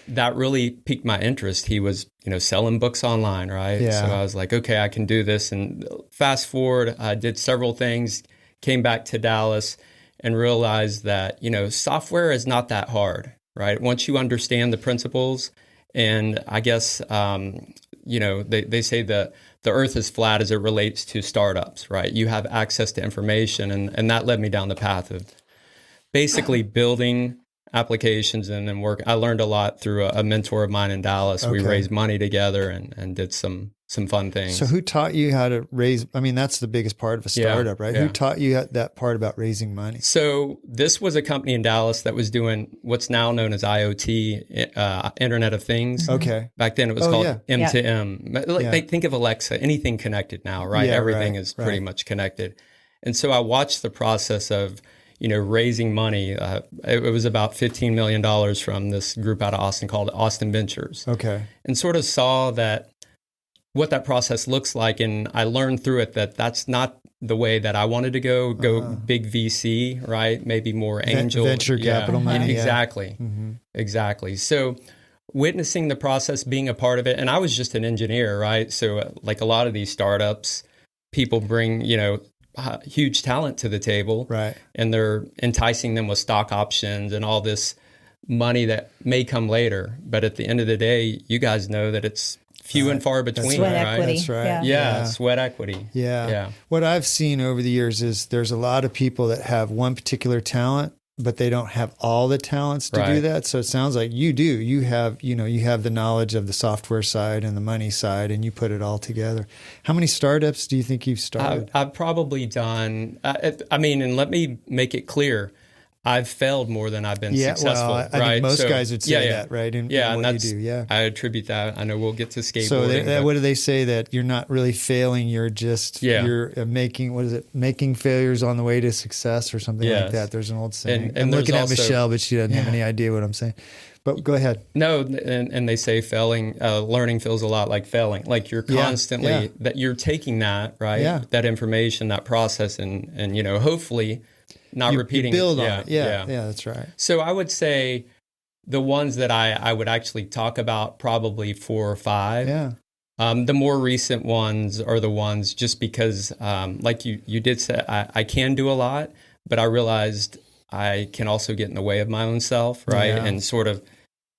that really piqued my interest. He was, selling books online, right? Yeah. So I was like, okay, I can do this. And fast forward, I did several things, came back to Dallas and realized that, software is not that hard, right? Once you understand the principles, and I guess, they say the earth is flat as it relates to startups, right? You have access to information, and that led me down the path of basically building applications and then work. I learned a lot through a mentor of mine in Dallas. Okay. We raised money together and did some fun things. So who taught you how to raise? I mean, that's the biggest part of a startup, right? Yeah. Who taught you that part about raising money? So this was a company in Dallas that was doing what's now known as IoT, Internet of Things. Okay. Back then it was called M2M. Think of Alexa, anything connected now, right? Yeah, everything is pretty much connected. And so I watched the process of raising money. It was about $15 million from this group out of Austin called Austin Ventures. Okay. And sort of saw what that process looks like. And I learned through it that that's not the way that I wanted to go big VC, right? Maybe more angel. Venture capital money. Exactly. Yeah. Mm-hmm. Exactly. So witnessing the process, being a part of it, and I was just an engineer, right? So like a lot of these startups, people bring, huge talent to the table. Right. And they're enticing them with stock options and all this money that may come later. But at the end of the day, you guys know that it's few and far between, Sweat right? equity. That's right. Yeah, sweat equity. Yeah. What I've seen over the years is there's a lot of people that have one particular talent, but they don't have all the talents to do that. So it sounds like you do. You have the knowledge of the software side and the money side, and you put it all together. How many startups do you think you've started? I've probably done, and let me make it clear, I've failed more than I've been successful. Well, I think most guys would say that, right? In what you do, yeah. I attribute that. I know we'll get to skateboarding. So what do they say? That you're not really failing, you're just you're making failures on the way to success or something like that. There's an old saying. And I'm looking at Michelle, but she doesn't have any idea what I'm saying. But go ahead. No, and they say learning feels a lot like failing. Like you're constantly, that you're taking that, right? Yeah. That information, that process, and hopefully not repeating. You build on it. Yeah, that's right. So I would say the ones that I would actually talk about, probably 4 or 5. Yeah. The more recent ones are the ones just because, like you did say, I can do a lot, but I realized I can also get in the way of my own self, right? Yeah. And sort of,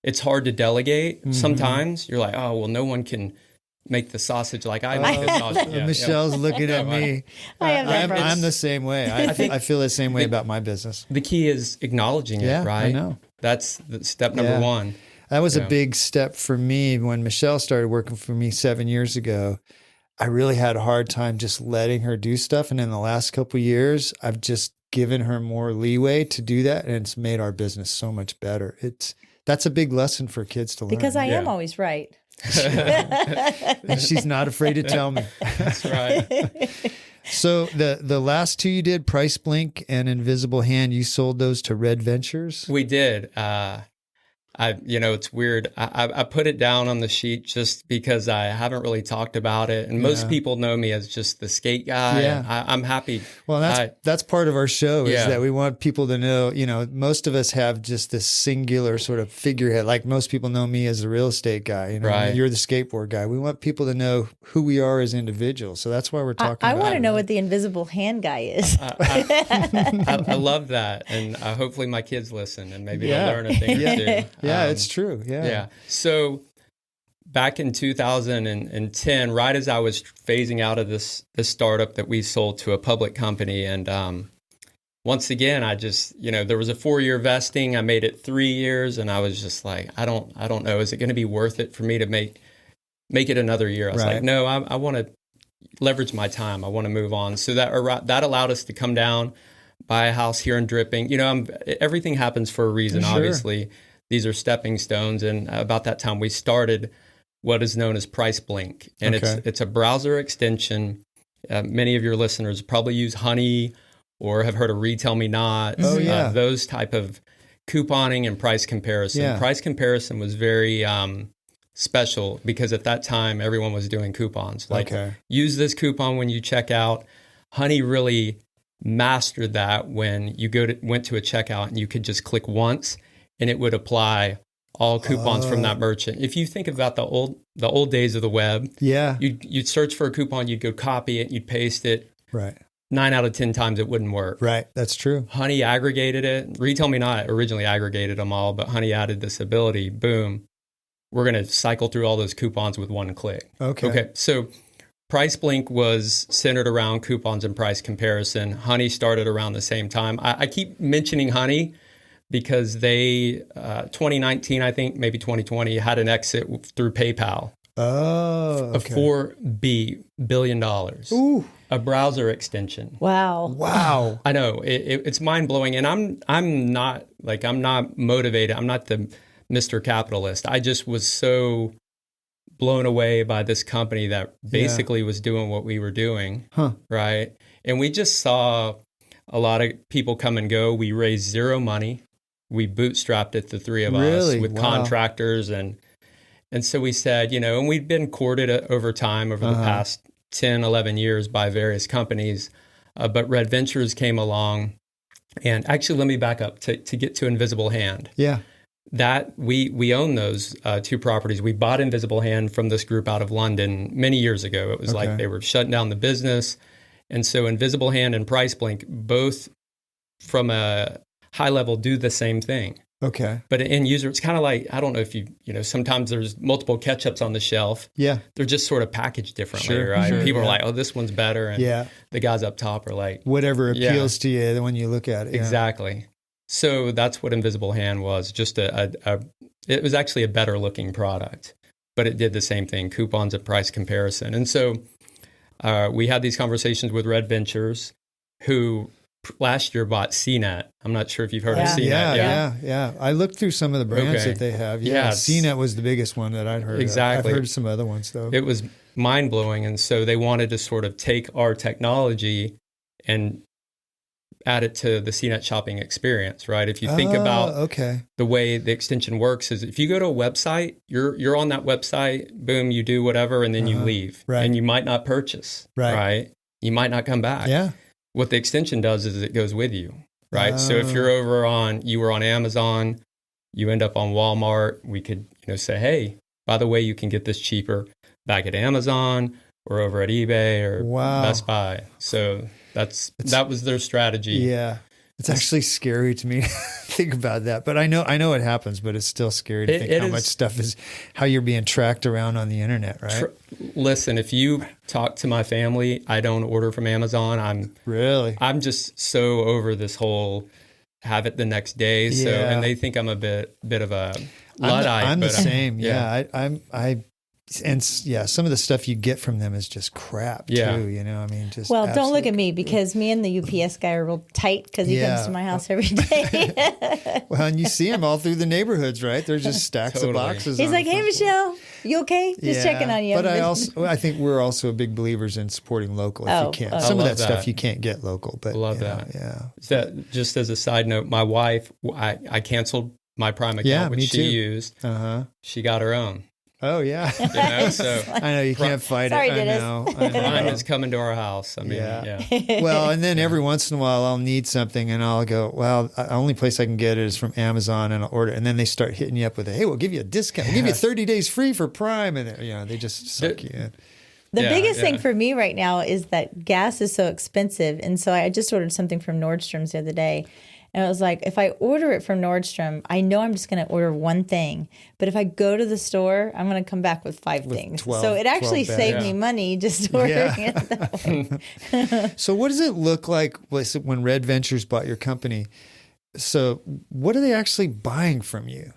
it's hard to delegate. Mm-hmm. Sometimes you're like, oh, well, no one can make the sausage like I make the sausage. Michelle's looking at me. I'm the same way. I feel the same way about my business. The key is acknowledging it, right? I know. That's step number 1. That was a big step for me when Michelle started working for me 7 years ago. I really had a hard time just letting her do stuff. And in the last couple of years, I've just given her more leeway to do that. And it's made our business so much better. That's a big lesson for kids to learn. Because I am always right. And she's not afraid to tell me. That's right. So the last 2 you did, Price Blink and Invisible Hand, you sold those to Red Ventures? We did. It's weird. I put it down on the sheet just because I haven't really talked about it. And most people know me as just the skate guy. Yeah. I'm happy. Well, that's part of our show is that we want people to know, most of us have just this singular sort of figurehead. Like most people know me as the real estate guy. Right. You're the skateboard guy. We want people to know who we are as individuals. So that's why we're talking about it. I want to know what the invisible hand guy is. I love that. And hopefully my kids listen and maybe they'll learn a thing or two. Yeah, it's true. Yeah. Yeah. So back in 2010, right as I was phasing out of this startup that we sold to a public company, and once again, I just, there was a 4-year vesting. I made it 3 years, and I was just like, I don't know. Is it going to be worth it for me to make it another year? I was like, no, I want to leverage my time. I want to move on. So that allowed us to come down, buy a house here in Dripping. Everything happens for a reason, obviously. These are stepping stones. And about that time, we started what is known as Price Blink. And it's a browser extension. Many of your listeners probably use Honey or have heard of Retail Me Not. Those type of couponing and price comparison. Yeah. Price comparison was very special because at that time, everyone was doing coupons. Use this coupon when you check out. Honey really mastered that when you went to a checkout and you could just click once and it would apply all coupons from that merchant. If you think about the old days of the web, you'd search for a coupon, you'd go copy it, you'd paste it. Right. 9 out of 10 times it wouldn't work. Right. That's true. Honey aggregated it. Retail Me Not originally aggregated them all, but Honey added this ability. Boom. We're going to cycle through all those coupons with one click. Okay. So Price Blink was centered around coupons and price comparison. Honey started around the same time. I keep mentioning Honey because they, 2019, I think, maybe 2020, had an exit through PayPal. Oh, okay. $4 billion. Ooh. A browser extension. Wow. I know it's mind blowing, and I'm not motivated. I'm not the Mr. Capitalist. I just was so blown away by this company that basically was doing what we were doing, right? And we just saw a lot of people come and go. We raised zero money. We bootstrapped it, the three of us, with contractors, and so we said, and we'd been courted over time over the past 10, 11 years by various companies, but Red Ventures came along, and actually, let me back up to get to Invisible Hand. Yeah. That we own those 2 properties. We bought Invisible Hand from this group out of London many years ago. It was like they were shutting down the business, And so Invisible Hand and Price Blink both from a high level do the same thing. Okay. But an end user, it's kind of like, I don't know if sometimes there's multiple ketchups on the shelf. Yeah. They're just sort of packaged differently, Sure, right? sure, People yeah. are like, oh, this one's better. And the guys up top are like, whatever appeals to you when you look at it. Yeah. Exactly. So that's what Invisible Hand was, just it was actually a better looking product, but it did the same thing, coupons and price comparison. And so we had these conversations with Red Ventures, who last year bought CNET. I'm not sure if you've heard of CNET. Yeah. I looked through some of the brands that they have. Yeah, CNET was the biggest one that I'd heard Exactly. of. I've heard some other ones, though. It was mind-blowing, and so they wanted to sort of take our technology and add it to the CNET shopping experience, right? If you think about the way the extension works is if you go to a website, you're on that website, boom, you do whatever, and then you leave. Right. And you might not purchase, right? You might not come back. Yeah. What the extension does is it goes with you, right? So if you were on Amazon, you end up on Walmart, we could say, hey, by the way, you can get this cheaper back at Amazon or over at eBay or Best Buy. So that was their strategy. Yeah. It's actually scary to me to think about that, but I know it happens, but it's still scary to think how much stuff how you're being tracked around on the internet, right? Listen, if you talk to my family, I don't order from Amazon. I'm just so over this whole have it the next day. So, and they think I'm a bit of a Luddite. I'm the same. Yeah. Some of the stuff you get from them is just crap too. Just don't look at me because me and the UPS guy are real tight because he comes to my house every day. Well, and you see him all through the neighborhoods, right? There's just stacks of boxes. He's like, "Hey, Michelle, you okay? Just checking on you." But I think we're also big believers in supporting local if you can. Some of that stuff you can't get local, but I love that. Yeah. So just as a side note, my wife, I canceled my Prime account, which she used. She got her own. Oh yeah, so I know you can't fight Sorry, it. I know. Prime is coming to our house. I mean, Well, and then every once in a while I'll need something, and I'll go, well, the only place I can get it is from Amazon, and I'll order. And then they start hitting you up with, hey, we'll give you a discount. We'll give you 30 days free for Prime, and they just suck you in. The biggest thing for me right now is that gas is so expensive, and so I just ordered something from Nordstrom's the other day. And it was like, if I order it from Nordstrom, I know I'm just going to order one thing. But if I go to the store, I'm going to come back with 5 things. 12, so it actually saved me money just ordering it that way. So what does it look like when Red Ventures bought your company? So what are they actually buying from you?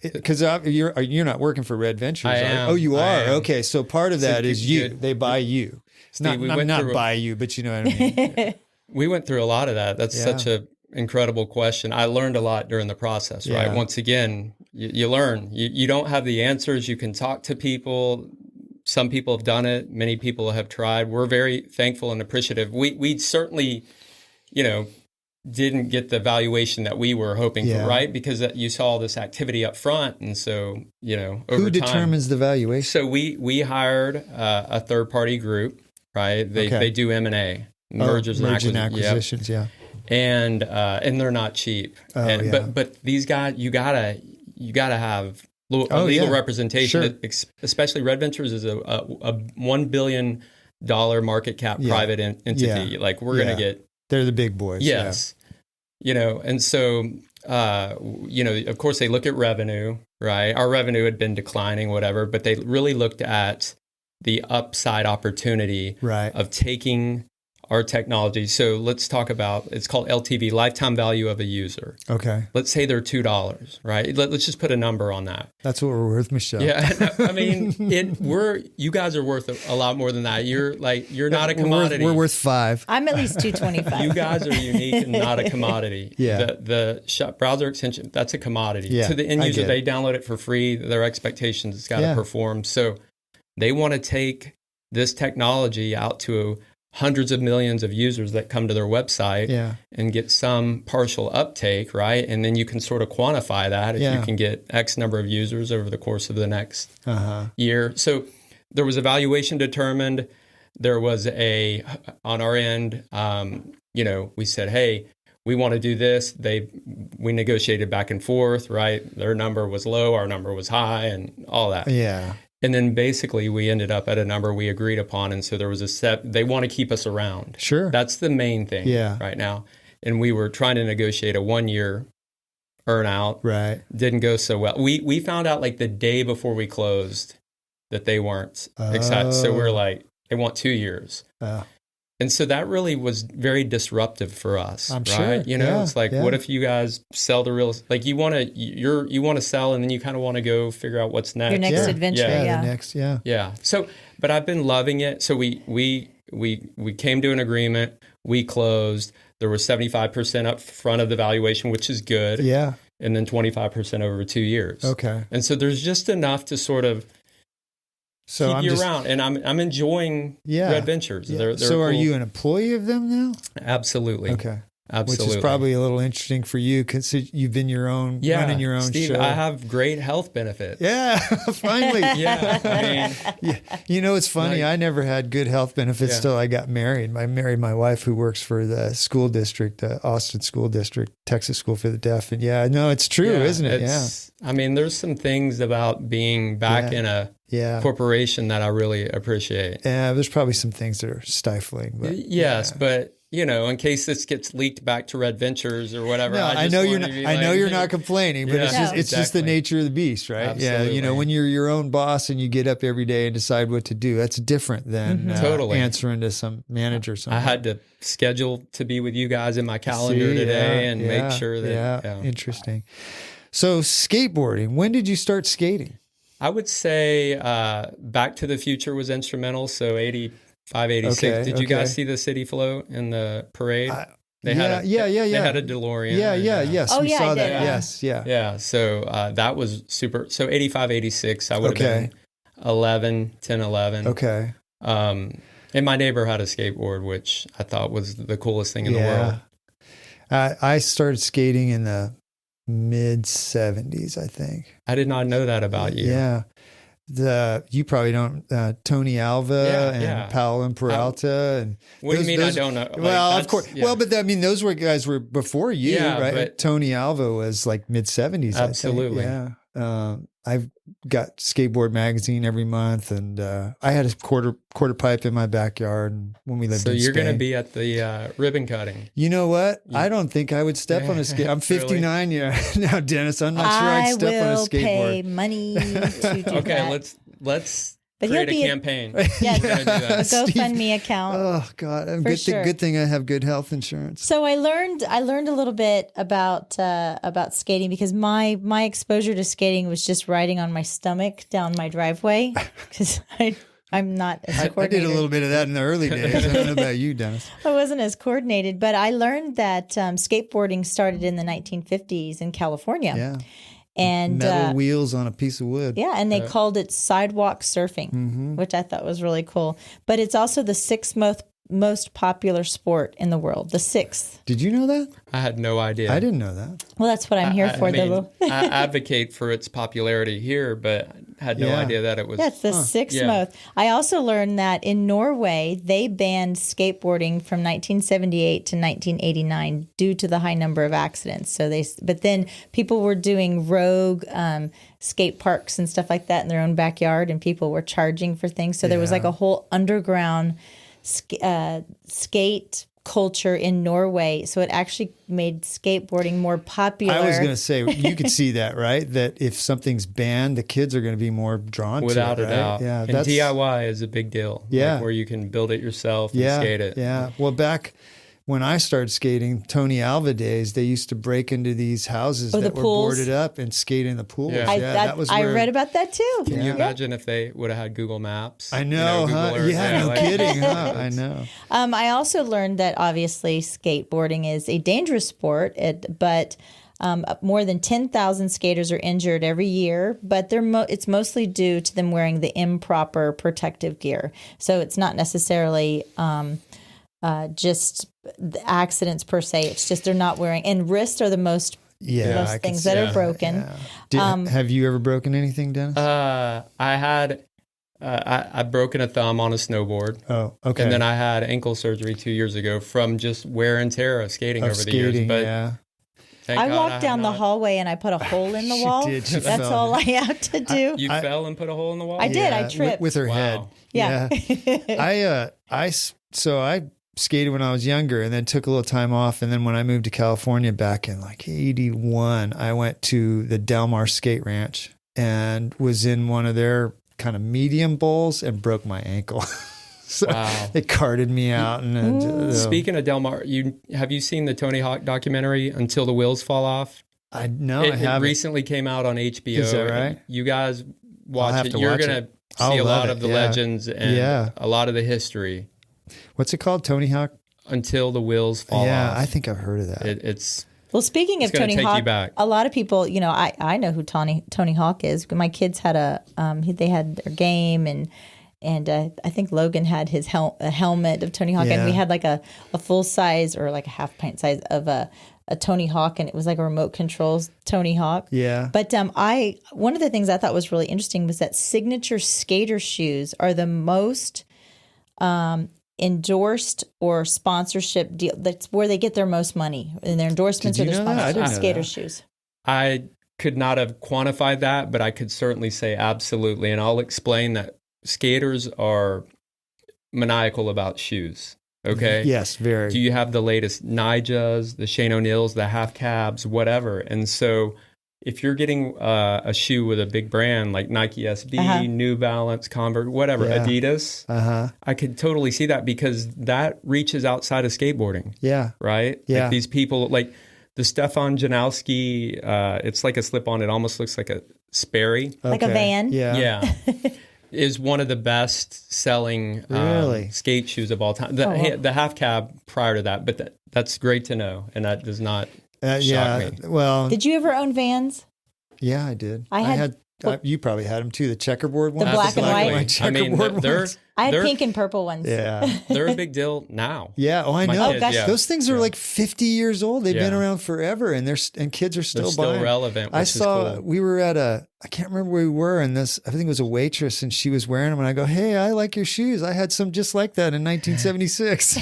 Because you're not working for Red Ventures. I am. Oh, you are? Okay. So part of that is you. They buy you. Steve, not buy you, but you know what I mean? We went through a lot of that. That's such a incredible question. I learned a lot during the process, right? Once again, you learn. You don't have the answers. You can talk to people. Some people have done it. Many people have tried. We're very thankful and appreciative. We certainly, didn't get the valuation that we were hoping for, right? Because you saw this activity up front. And so, over Who time. determines the valuation? So we hired a third-party group, right? They do M&A, mergers and acquisitions, and they're not cheap. But these guys, you gotta have legal representation. Sure. Especially Red Ventures is a $1 billion market cap private entity. Like we're gonna get. They're the big boys. Yes, and so of course they look at revenue, right? Our revenue had been declining, whatever, but they really looked at the upside opportunity of taking our technology. So let's talk about, it's called LTV, lifetime value of a user. Okay. Let's say they're $2, right? Let's just put a number on that. That's what we're worth, Michelle. Yeah. I mean, you guys are worth a lot more than that. You're not a commodity. We're worth 5. I'm at least 225. You guys are unique and not a commodity. The browser extension, that's a commodity. Yeah, to the end user, they download it for free. Their expectations, it's got to perform. So they want to take this technology out to hundreds of millions of users that come to their website and get some partial uptake, right? And then you can sort of quantify that if you can get X number of users over the course of the next year. So there was a valuation determined. There was on our end, we said, hey, we want to do this. We negotiated back and forth, right? Their number was low, our number was high, and all that. Yeah. And then basically we ended up at a number we agreed upon. And so there was they want to keep us around. Sure. That's the main thing right now. And we were trying to negotiate a 1-year earn out. Right. Didn't go so well. We found out like the day before we closed that they weren't excited. So we're like, they want 2 years. And so that really was very disruptive for us. I'm right? sure. You know, it's like, what if you guys sell the real, like you want to sell and then you kind of want to go figure out what's next. Your next adventure. The next, Yeah. So, but I've been loving it. So we came to an agreement. We closed. There was 75% up front of the valuation, which is good. Yeah. And then 25% over 2 years. Okay. And so there's just enough to sort of keep you around, and I'm enjoying Red Ventures. Yeah. They're so cool. are you an employee of them now? Absolutely. Okay. Absolutely. Which is probably a little interesting for you because you've been running your own Steve, show. I have great health benefits. Yeah, finally. I mean, you know, it's funny. I never had good health benefits till I got married. I married my wife who works for the school district, Austin School District, Texas School for the Deaf. And no, it's true, isn't it? I mean, there's some things about being back in a corporation that I really appreciate. Yeah, there's probably some things that are stifling. But, but you know, in case this gets leaked back to Red Ventures or whatever. No, I know you're not. I know you're not complaining, but it's just the nature of the beast, right? Absolutely. Yeah, you know, when you're your own boss and you get up every day and decide what to do, that's different than totally answering to some manager. Somewhere. I had to schedule to be with you guys in my calendar today and make sure that. Interesting. So skateboarding. When did you start skating? I would say Back to the Future was instrumental. So 85, 86. Okay, Did you guys see the city float in the parade? They had a DeLorean. Yes. Oh, we saw I that. did. Yes, Yeah, so that was super. So 85, 86, I would have been 10, 11. Okay. And my neighbor had a skateboard, which I thought was the coolest thing in the world. I started skating in the mid 70s, I think. I did not know that about you. Yeah. You probably don't, Tony Alva and Powell and Peralta. And what do you mean I don't know? Well, of course. Yeah. Well, but I mean, those guys were before you, right? But Tony Alva was like mid 70s. Absolutely. Yeah. I've got Skateboard Magazine every month, and I had a quarter pipe in my backyard when we lived in Spain. So you're going to be at the ribbon cutting. You know what? I don't think I would step on a skate. I'm 59 now, Dennis. I'm not sure I'd step on a skateboard. I will pay money to do that. Let's create a campaign. Yes, a GoFundMe account. Oh God, Sure. Good thing I have good health insurance. So I learned a little bit about skating because my exposure to skating was just riding on my stomach down my driveway because I'm not as coordinated. I did a little bit of that in the early days. I don't know about you, Dennis. I wasn't as coordinated, but I learned that skateboarding started in the 1950s in California. Yeah. And metal wheels on a piece of wood. Yeah, and they called it sidewalk surfing, which I thought was really cool. But it's also the sixth most popular sport in the world. The sixth. Did you know that? I had no idea. I didn't know that. Well, that's what I'm here for. I advocate for its popularity here, but had no idea that it was. Yeah, it's the sixth most. I also learned that in Norway, they banned skateboarding from 1978 to 1989 due to the high number of accidents. But then people were doing rogue skate parks and stuff like that in their own backyard, and people were charging for things. So there was like a whole underground skate culture in Norway, so it actually made skateboarding more popular. I was going to say, you could see that, right? That if something's banned, the kids are going to be more drawn without to it. Without a doubt. Yeah, and DIY is a big deal. Yeah. Like where you can build it yourself and skate it. Yeah. Well, back when I started skating, Tony Alva days, they used to break into these houses that were boarded up and skate in the pools. Yeah. I read about that too. Can you imagine if they would have had Google Maps? I know, huh? No kidding, huh? I know. I also learned that obviously skateboarding is a dangerous sport, but more than 10,000 skaters are injured every year, but it's mostly due to them wearing the improper protective gear. So it's not necessarily just the accidents per se. It's just they're not wearing, and wrists are the most things that are broken. Yeah. Have you ever broken anything, Dennis? I had I've broken a thumb on a snowboard. Oh, okay. And then I had ankle surgery 2 years ago from just wear and tear of skating over the years. But Thank I God walked have down the not. hallway and I put a hole in the She wall. did. She That's fell. all I have to do. You fell and put a hole in the wall? I did. I tripped. with her Wow. head. Yeah. So I skated when I was younger and then took a little time off. And then when I moved to California back in like 81, I went to the Del Mar Skate Ranch and was in one of their kind of medium bowls and broke my ankle. So Wow. they carted me out. And Speaking of Del Mar, have you seen the Tony Hawk documentary, Until the Wheels Fall Off? I It haven't. recently came out on HBO. Is that right? You guys I'll watch have it. to You're watch going to I'll see a love lot it, of the yeah. legends and Yeah. a lot of the history. What's it called? Tony Hawk? Until the Wheels Fall Off. Yeah, I think I've heard of that. It's Well, speaking of It's gonna Tony take you Hawk, back. a lot of people, I know who Tony Hawk is. My kids had they had their game, and I think Logan had his a helmet of Tony Hawk, and we Yeah. had like a full size or like a half pint size of a Tony Hawk, and it was like a remote controls Tony Hawk. Yeah. But one of the things I thought was really interesting was that signature skater shoes are the most endorsed or sponsorship deal. That's where they get their most money, and their endorsements Did or you their know that? I sponsorships didn't are know skater that. shoes. I could not have quantified that, but I could certainly say absolutely. And I'll explain that skaters are maniacal about shoes. Okay. Yes, very. Do you have the latest Nijas, the Shane O'Neills, the half cabs, whatever? And so if you're getting a shoe with a big brand like Nike SB, New Balance, Converse, whatever, Yeah. Adidas, I could totally see that because that reaches outside of skateboarding, Yeah. right? Yeah. Like these people, like the Stefan Janowski, it's like a slip-on. It almost looks like a Sperry. Like a van? Yeah. Yeah. Is one of the best selling Really? skate shoes of all time. The half cab prior to that, but that's great to know. And that does not shock me. Well, Did you ever own Vans? yeah, I did. I had- you probably had them too. The checkerboard ones. black and white? I mean, they're ones. I had They're- pink and purple ones. Yeah. they're a big deal now. Yeah. Oh, I My know. kids, gosh. yeah. Those things are Yeah. like 50 years old. They've been Yeah. around forever, and and kids are They're still still buying. relevant, which I is saw cool. we were at I can't remember where we were, and I think it was a waitress, and she was wearing them, and I go, "Hey, I like your shoes. I had some just like that in 1976."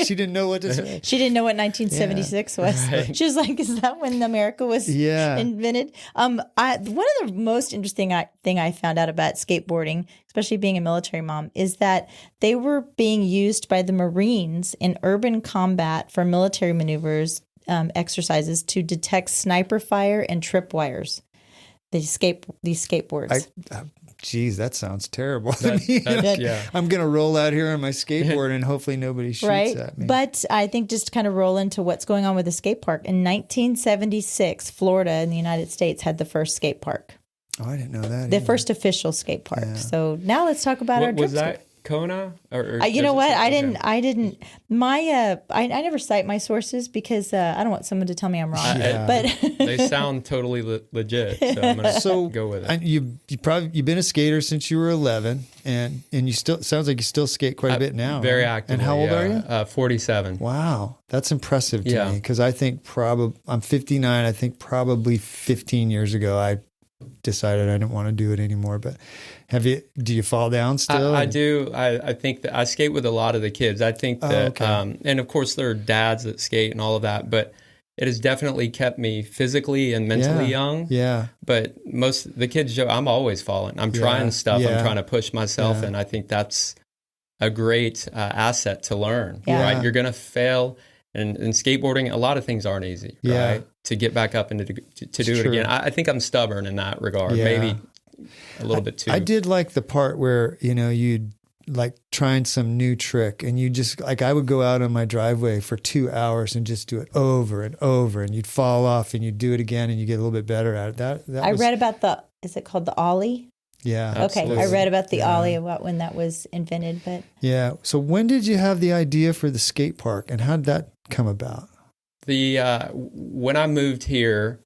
She didn't know what to say. She didn't know what 1976 was. Right. She was like, "Is that when America was Yeah. invented?" One of the most interesting thing I found out about skateboarding, especially being a military mom, is that they were being used by the Marines in urban combat for military maneuvers, exercises to detect sniper fire and tripwires. These skateboards. Geez, that sounds terrible. Yeah. I'm gonna roll out here on my skateboard, and hopefully nobody shoots Right. at me. But I think just to kind of roll into what's going on with the skate park. In 1976, Florida in the United States had the first skate park, Oh, I didn't know that. the either. first official skate park. Yeah. So now let's talk about our What was drip that? Kona? Or You know what? I okay. didn't. My I never cite my sources because I don't want someone to tell me I'm wrong. Yeah. But They sound totally legit, so I'm gonna So go with it. and you've been a skater since you were 11, and you still sounds like you still skate quite a bit now. Very right? active. And how old are you? 47. Wow, that's impressive to Yeah. me because I think I'm 59. I think probably 15 years ago I decided I didn't want to do it anymore. But do you fall down still? I do. I think that I skate with a lot of the kids. I think that, okay. and of course there are dads that skate and all of that, but it has definitely kept me physically and mentally young. Yeah. But most the kids, I'm always falling. I'm trying stuff. Yeah. I'm trying to push myself, Yeah. and I think that's a great asset to learn. Yeah. Right? You're gonna fail, and in skateboarding, a lot of things aren't easy. Yeah. Right? To get back up and to do it true. again. I think I'm stubborn in that regard. Yeah. Maybe a little bit too. I did like the part where, you'd like trying some new trick and you just like, I would go out on my driveway for 2 hours and just do it over and over, and you'd fall off and you'd do it again and you get a little bit better at it. That I was, read about is it called the Ollie? Yeah. Okay, Absolutely. I read about the Yeah. Ollie about when that was invented, but Yeah. So when did you have the idea for the skate park, and how did that come about? When I moved here,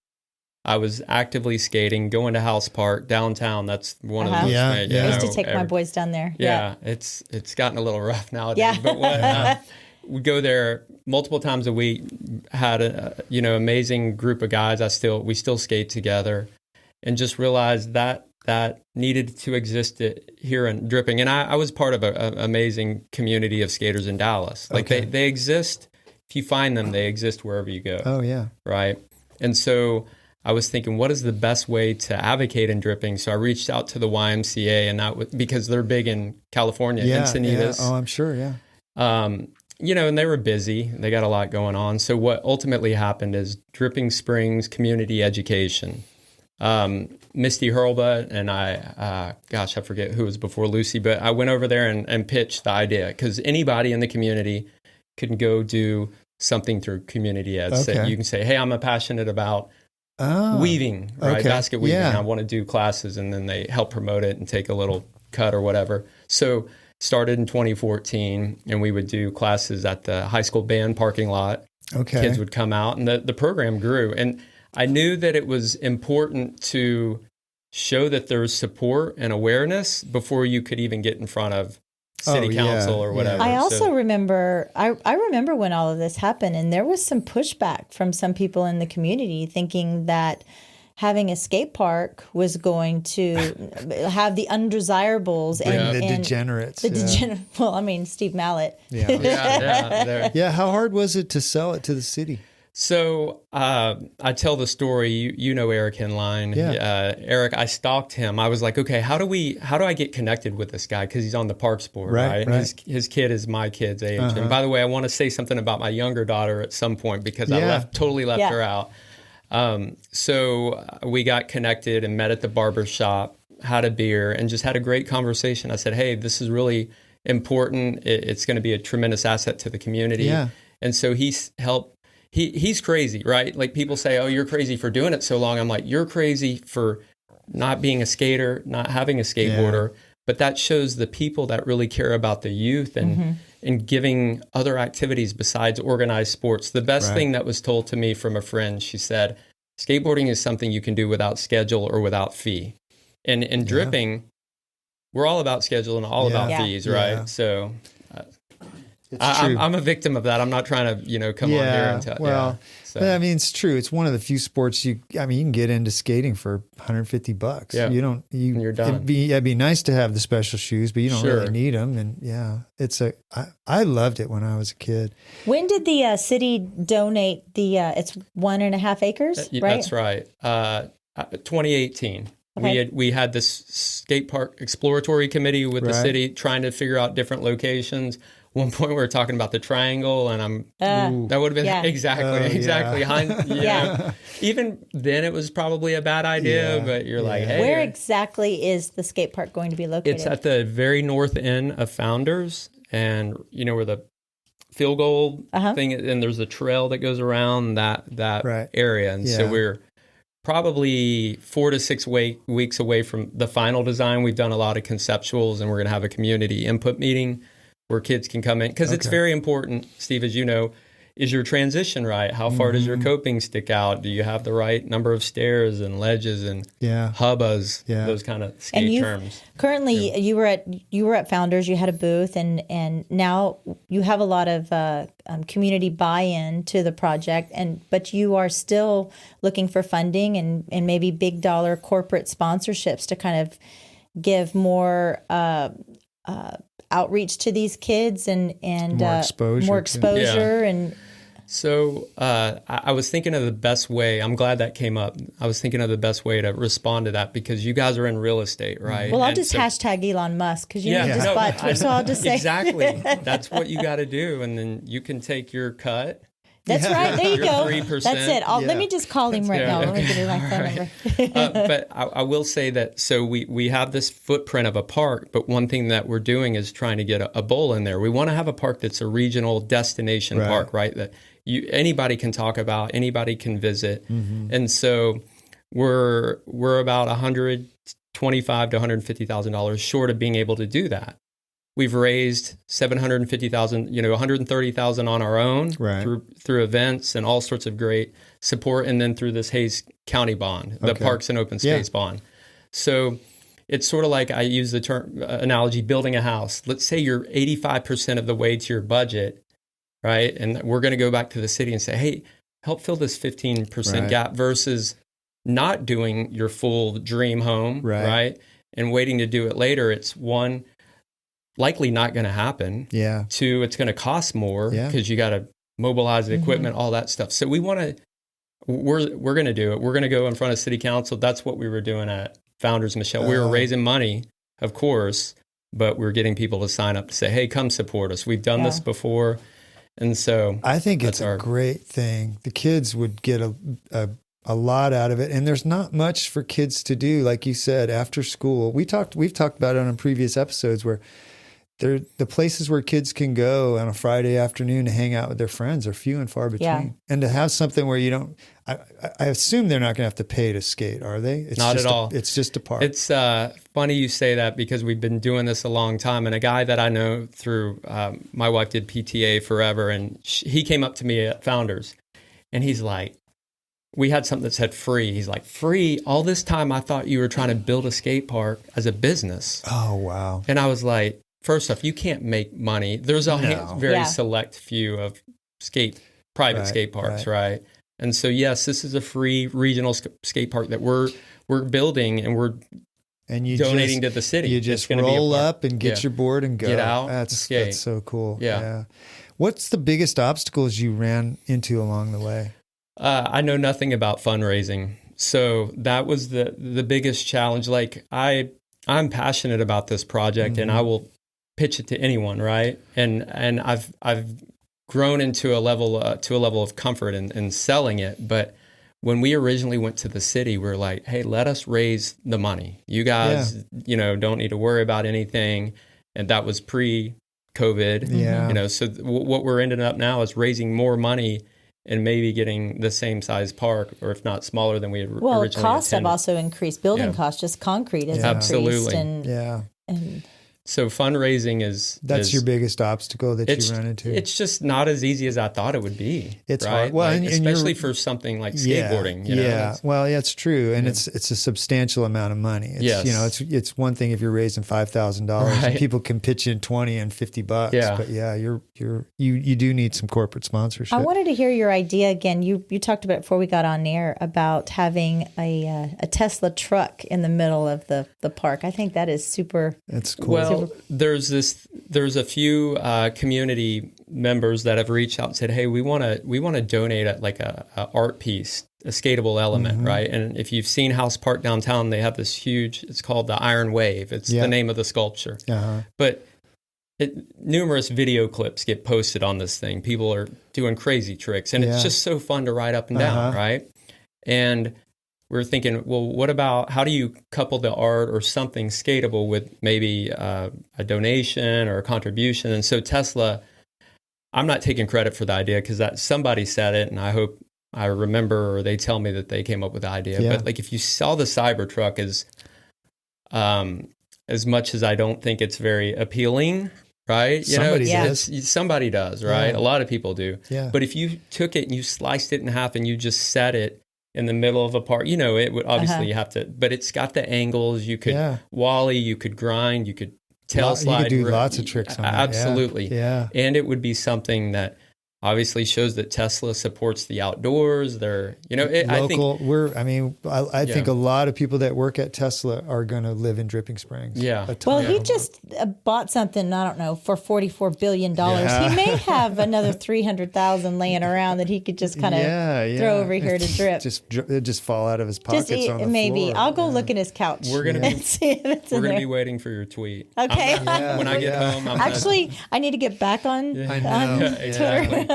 I was actively skating, going to House Park downtown. That's one of the most Yeah, famous, yeah. I used to take my boys down there. Yeah, it's gotten a little rough nowadays. Yeah. But when we go there multiple times a week, had a amazing group of guys. We still skate together, and just realized that needed to exist here in Dripping. And I was part of an amazing community of skaters in Dallas. Like Okay. they exist if you find them, they exist wherever you go. Oh, yeah. Right. And so I was thinking, what is the best way to advocate in dripping? So I reached out to the YMCA, and that because they're big in California, Encinitas. Yeah. Oh, I'm sure. Yeah. And they were busy. They got a lot going on. So what ultimately happened is Dripping Springs Community Education. Misty Hurlbut and I forget who was before Lucy, but I went over there and pitched the idea because anybody in the community can go do something through community ed. So you can say, hey, I'm passionate about weaving, right? Okay. Basket weaving. Yeah. I want to do classes, and then they help promote it and take a little cut or whatever. So started in 2014, and we would do classes at the high school band parking lot. Okay. Kids would come out, and the program grew. And I knew that it was important to show that there was support and awareness before you could even get in front of city council or whatever. I also remember, I remember when all of this happened, and there was some pushback from some people in the community thinking that having a skate park was going to have the undesirables and the degenerates. Well, I mean, Steve Mallett. Yeah. Yeah. How hard was it to sell it to the city? So I tell the story. You know Eric Henline. Yeah. Eric, I stalked him. I was like, okay, how do I get connected with this guy? Because he's on the Parks Board, right? His kid is my kid's age. And by the way, I want to say something about my younger daughter at some point because I totally left her out. So we got connected and met at the barber shop, had a beer, and just had a great conversation. I said, hey, this is really important. It's going to be a tremendous asset to the community. Yeah. And so he's helped. He's crazy, right? Like people say, oh, you're crazy for doing it so long. I'm like, you're crazy for not being a skater, not having a skateboarder. Yeah. But that shows the people that really care about the youth and giving other activities besides organized sports. The best thing that was told to me from a friend, she said, skateboarding is something you can do without schedule or without fee. And in dripping, we're all about schedule and all about fees, right? Yeah. So I'm a victim of that. I'm not trying to, come on here and tell. Well, I mean, it's true. It's one of the few sports you can get into skating for $150. Yeah. You're done. It'd be nice to have the special shoes, but you don't really need them. And I loved it when I was a kid. When did the city donate it's 1.5 acres, right? That's right. 2018. Okay. We had this skate park exploratory committee with the city trying to figure out different locations. One point we were talking about the triangle, and that would have been exactly. Even then, it was probably a bad idea, but you're like, hey, where exactly is the skate park going to be located? It's at the very north end of Founders, and where the field goal thing, and there's a trail that goes around that area, and so we're probably 4 to 6 weeks away from the final design. We've done a lot of conceptuals, and we're going to have a community input meeting where kids can come in. Because it's very important, Steve, as you know, is your transition right? How far does your coping stick out? Do you have the right number of stairs and ledges and hubbas, those kind of skate terms? Currently, you were at Founders, you had a booth, and now you have a lot of community buy-in to the project, but you are still looking for funding and maybe big dollar corporate sponsorships to kind of give more outreach to these kids and more exposure and so I was thinking of the best way. I'm glad that came up. I was thinking of the best way to respond to that because you guys are in real estate, right? Well, I'll just hashtag Elon Musk because you need to spot Twitter, so I'll just say exactly. That's what you got to do, and then you can take your cut. That's right. There you go. 3%. That's it. Let me just call him right now. Let me give you my phone number. But I will say that, so we have this footprint of a park, but one thing that we're doing is trying to get a bowl in there. We want to have a park that's a regional destination park, right? That anybody can talk about, anybody can visit. And so we're about $125,000 to $150,000 short of being able to do that. We've raised $750,000, $130,000 on our own through events and all sorts of great support, and then through this Hays County bond, the Parks and Open Space bond. So it's sort of like I use the term analogy, building a house. Let's say you're 85% of the way to your budget, right? And we're going to go back to the city and say, hey, help fill this 15% gap versus not doing your full dream home, right? And waiting to do it later. It's one, likely not going to happen. 2, it's going to cost more because you got to mobilize the equipment, all that stuff. So we're going to do it. We're going to go in front of city council. That's what we were doing at Founders, Michelle. We were raising money, of course, but we're getting people to sign up to say, hey, come support us. We've done this before. And so I think it's a great thing. The kids would get a lot out of it. And there's not much for kids to do, like you said, after school. We've talked about it on previous episodes where the places where kids can go on a Friday afternoon to hang out with their friends are few and far between. Yeah. And to have something where you don't, I assume they're not going to have to pay to skate, are they? It's not at all. It's just a park. It's funny you say that because we've been doing this a long time. And a guy that I know through, my wife did PTA forever, and he came up to me at Founders, and he's like, we had something that said free. He's like, free? All this time I thought you were trying to build a skate park as a business. Oh, wow. And I was like, first off, you can't make money. There's a very select few of private skate parks, right? And so, yes, this is a free regional skate park that we're building, and we're donating to the city. You just roll up and get your board and go. Get out. That's so cool. Yeah. What's the biggest obstacles you ran into along the way? I know nothing about fundraising, so that was the biggest challenge. Like I'm passionate about this project, and I will pitch it to anyone, right? And I've grown into a level of comfort in selling it. But when we originally went to the city, we were like, hey, let us raise the money. You guys, don't need to worry about anything. And that was pre-COVID. Yeah. So what we're ending up now is raising more money and maybe getting the same size park, or if not smaller than we had originally intended. Well, costs have also increased. Building costs, just concrete has increased. Absolutely. And so fundraising is your biggest obstacle that you run into. It's just not as easy as I thought it would be. It's right? hard. Well, and especially for something like skateboarding. Well, it's true, and it's a substantial amount of money. It's one thing if you're raising $5,000 and people can pitch in $20 and $50. Yeah. But you do need some corporate sponsorship. I wanted to hear your idea again. You talked about it before we got on air about having a Tesla truck in the middle of the park. I think that is super. That's cool. Well, there's a few community members that have reached out and said, hey, we want to donate a art piece, a skatable element, right? And if you've seen House Park downtown, they have this huge, it's called the Iron Wave. It's the name of the sculpture. But numerous video clips get posted on this thing. People are doing crazy tricks, and it's just so fun to ride up and down, right? And we're thinking, well, what about, how do you couple the art or something skatable with maybe a donation or a contribution? And so Tesla, I'm not taking credit for the idea because somebody said it, and I hope I remember, or they tell me that they came up with the idea. But like, if you saw the Cybertruck as much as I don't think it's very appealing, right? Somebody does, right? A lot of people do. Yeah. But if you took it and you sliced it in half and you just set it in the middle of a park, it would obviously you have to, but it's got the angles. You could wally, you could grind, you could tail slide. You could do lots of tricks on that. Absolutely. Yeah. And it would be something that obviously shows that Tesla supports the outdoors. They're, local. I think a lot of people that work at Tesla are going to live in Dripping Springs. Yeah. Well, he just bought something, I don't know, for $44 billion. He may have another $300,000 laying around that he could just kind of throw over here to drip. Just fall out of his pockets on the maybe. floor. I'll go look at his couch. We're going to see if it's in there. We're going to be waiting for your tweet. Okay. When I get home, I need to get back on Twitter.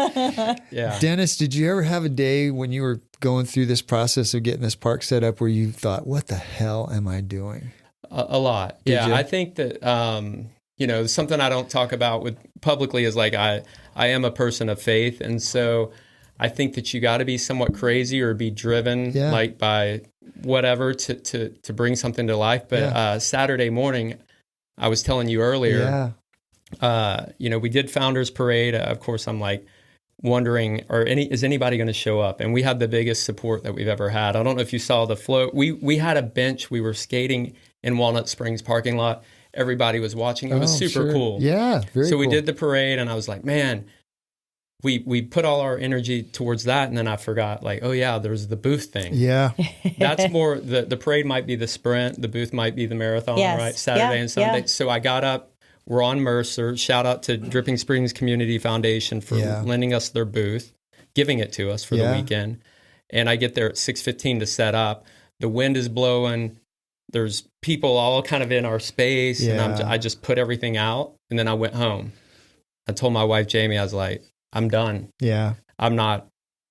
Yeah. Dennis, did you ever have a day when you were going through this process of getting this park set up where you thought, what the hell am I doing? A lot. Did you? I think that, something I don't talk about with publicly is like, I am a person of faith. And so I think that you got to be somewhat crazy or be driven like by whatever to bring something to life. But Saturday morning, I was telling you earlier, we did Founders Parade. Of course, I'm like wondering, is anybody going to show up? And we had the biggest support that we've ever had. I don't know if you saw the float. We had a bench. We were skating in Walnut Springs parking lot. Everybody was watching. It was super cool. Yeah, very So cool. we did the parade, and I was like, man, we put all our energy towards that, and then I forgot, like, oh yeah, there's the booth thing. Yeah. That's more, the parade might be the sprint, the booth might be the marathon, right? Saturday and Sunday. So I got up, we're on Mercer. Shout out to Dripping Springs Community Foundation for lending us their booth, giving it to us for the weekend. And I get there at 6:15 to set up. The wind is blowing. There's people all kind of in our space, and I just put everything out, and then I went home. I told my wife Jamie, I was like, I'm done. Yeah, I'm not.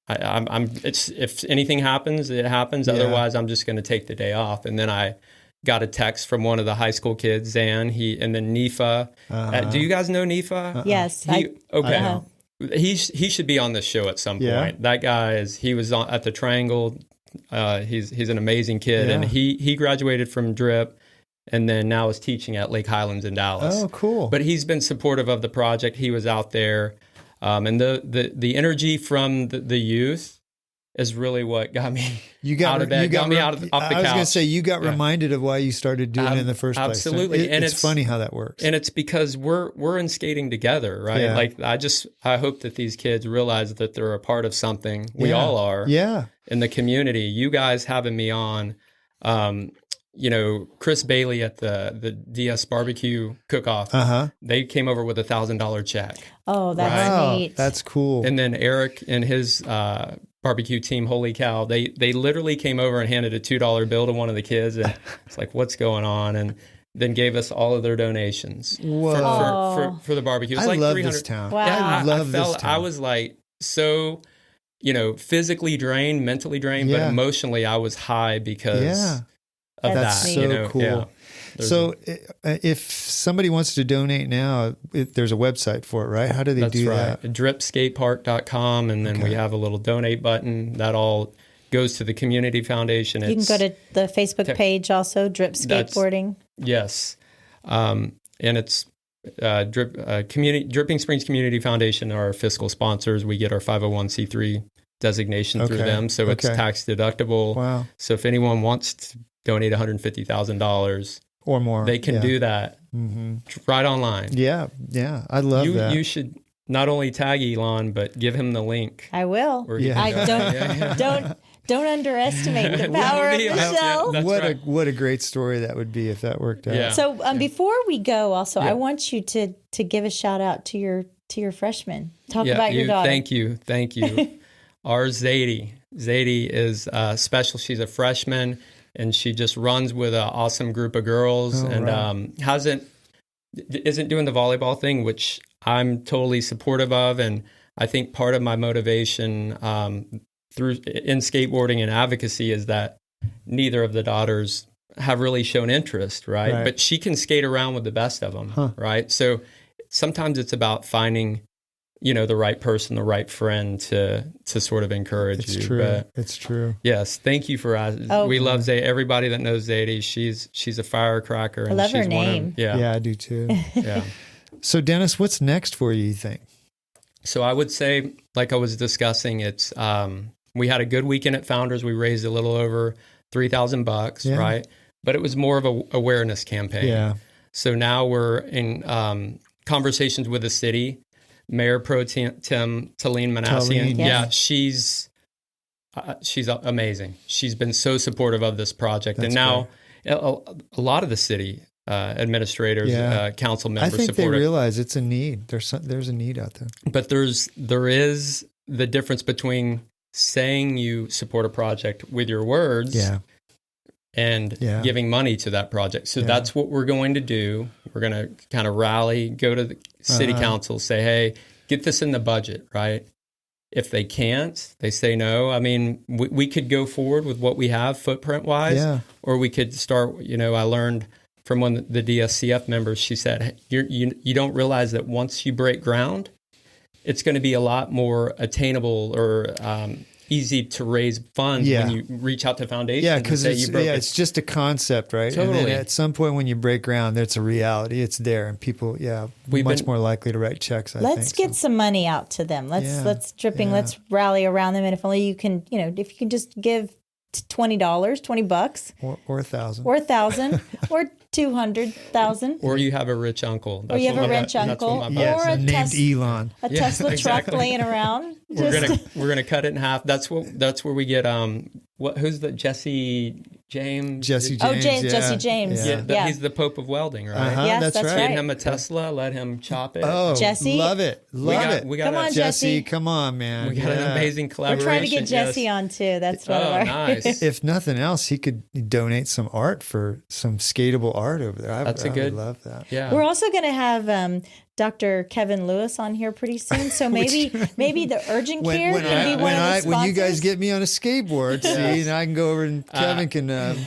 It's if anything happens, it happens. Yeah. Otherwise, I'm just going to take the day off. And then I got a text from one of the high school kids, Zan. And then Nifa. Do you guys know Nifa? Yes. Okay. He should be on this show at some point. That guy he was at the Triangle. He's an amazing kid, and he graduated from Drip, and then now is teaching at Lake Highlands in Dallas. Oh, cool! But he's been supportive of the project. He was out there, and the energy from the youth is really what got me out of bed. Got me off the couch. I was going to say you got reminded of why you started doing it in the first place. Absolutely, and it's funny how that works. And it's because we're in skating together, right? Yeah. Like I hope that these kids realize that they're a part of something. We all are. Yeah. In the community, you guys having me on, Chris Bailey at the DS barbecue cook-off, they came over with $1,000 check. Oh, that's neat. That's cool. And then Eric and his barbecue team, holy cow, they literally came over and handed a $2 bill to one of the kids, and it's like, what's going on? And then gave us all of their donations for the barbecue. It's I like love 300. this town. Wow. Yeah, I love this town. I was like so, physically drained, mentally drained, but emotionally I was high because of that's that. So cool. Yeah. So if somebody wants to donate now, there's a website for it, right? How do they do that? dripskatepark.com, and then we have a little donate button that all goes to the community foundation. You can go to the Facebook page also, Drip Skateboarding. Yes. And it's Dripping Springs Community Foundation are our fiscal sponsors. We get our 501c3 designation through them, so it's tax deductible. Wow. So if anyone wants to donate $150,000 or more, they can do that right online. Yeah. I love that. You should not only tag Elon, but give him the link. I will. Don't underestimate the power of Michelle. What a great story that would be if that worked out. Yeah. So before we go, also, I want you to give a shout out to your freshmen. Talk about your daughter. Thank you. Our Zadie is special. She's a freshman, and she just runs with an awesome group of girls, isn't doing the volleyball thing, which I'm totally supportive of. And I think part of my motivation in skateboarding and advocacy is that neither of the daughters have really shown interest, right? But she can skate around with the best of them, right? So sometimes it's about finding the right person, the right friend to sort of encourage you. True. But it's true. Yes. Thank you for asking. We love Zadie. Everybody that knows Zadie, she's a firecracker. I love her name. Yeah, I do too. Yeah. So Dennis, what's next for you think? So I would say, like I was discussing, it's, we had a good weekend at Founders. We raised a little over $3,000, right? But it was more of a awareness campaign. Yeah. So now we're in conversations with the city. Mayor Pro Tem Talene Manassian. Yeah, she's amazing. She's been so supportive of this project. That's and now a lot of the city administrators, council members support it. I think they realize it's a need. There's a need out there. But there is the difference between saying you support a project with your words and giving money to that project. So that's what we're going to do. We're going to kind of rally, go to the city council, say, hey, get this in the budget, right? If they can't, they say no. I mean, we could go forward with what we have footprint-wise, or we could start, I learned from one of the DSCF members, she said, you don't realize that once you break ground, it's going to be a lot more attainable or easy to raise funds when you reach out to foundations. Yeah, because it's just a concept, right? Totally. And then at some point when you break ground, it's a reality. It's there, and people, much more likely to write checks. Let's get some money out to them. Let's rally around them, and if only you can, if you can just give $20, $20, or $1,000, or $1,000, or $200,000, or you have a rich uncle, or you have a rich uncle, or a named Elon, a Tesla truck laying around. We're gonna cut it in half. That's where we get who's the Jesse Jesse James. Oh, James, yeah. Jesse James. Yeah, he's the Pope of welding, right? Yes, that's right. Get him a Tesla, let him chop it. Oh, Jesse? love it. Come on, Jesse. Come on, man. We got an amazing We're collaboration. trying to get Jesse on too. That's one of our. Nice. If nothing else, he could donate some art for some skatable art over there. I would love that. Yeah. We're also going to have Dr. Kevin Lewis on here pretty soon. So maybe the urgent care can be one of the sponsors. When you guys get me on a skateboard, see, and I can go over and Kevin can. The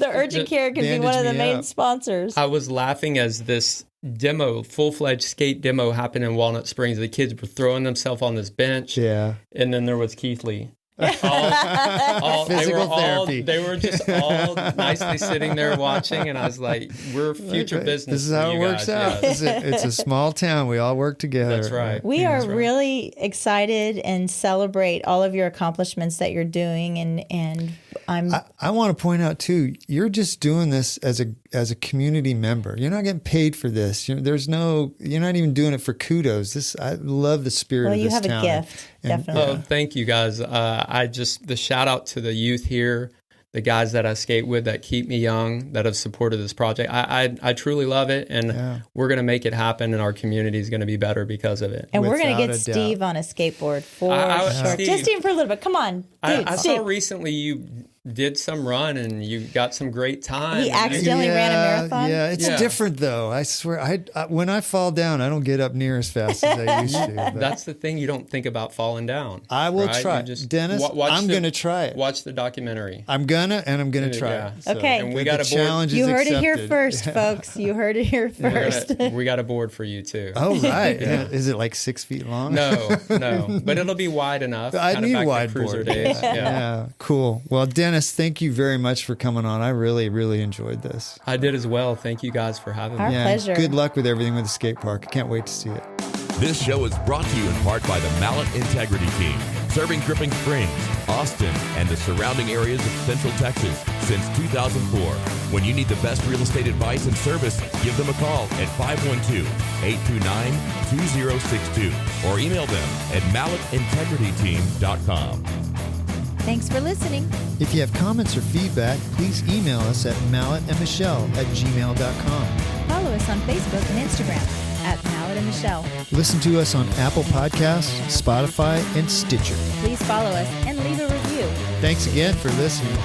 urgent care can be one of the main sponsors. I was laughing as this full-fledged skate demo happened in Walnut Springs. The kids were throwing themselves on this bench. Yeah. And then there was Keith Lee. Physical therapy. They were just all nicely sitting there watching, and I was like, "We're future business." This is how it works out. Yes. It's a small town. We all work together. That's right. We are really excited and celebrate all of your accomplishments that you're doing, and I want to point out too, you're just doing this as a community member. You're not getting paid for this. You're not even doing it for kudos. I love the spirit of this town. Well, you have a gift, definitely. Oh, thank you guys. The shout out to the youth here, the guys that I skate with that keep me young, that have supported this project. I truly love it, and we're going to make it happen, and our community is going to be better because of it. And we're going to get Steve on a skateboard for sure. Steve, just even for a little bit. Come on, dude. I saw recently you did some run and you got some great time. He accidentally ran a marathon. Yeah, it's different though. I swear, when I fall down, I don't get up near as fast as I used to. But that's the thing. You don't think about falling down. I will try. Dennis, I'm going to try it. Watch the documentary. I'm going to try it. So, okay. And we got a board. You heard it here first, folks. You heard it here first. We got a board for you too. Oh, right. Is it like 6 feet long? No. But it'll be wide enough. I need wide cruiser board. days. Yeah. Cool. Well, Dennis, thank you very much for coming on. I really, really enjoyed this. I did as well. Thank you guys for having me. Our pleasure. Good luck with everything with the skate park. I can't wait to see it. This show is brought to you in part by the Mallett Integrity Team, serving Dripping Springs, Austin, and the surrounding areas of Central Texas since 2004. When you need the best real estate advice and service, give them a call at 512-829-2062 or email them at mallettintegrityteam.com. Thanks for listening. If you have comments or feedback, please email us at malletandmichelle@gmail.com. Follow us on Facebook and Instagram at Mallett and Michelle. Listen to us on Apple Podcasts, Spotify, and Stitcher. Please follow us and leave a review. Thanks again for listening.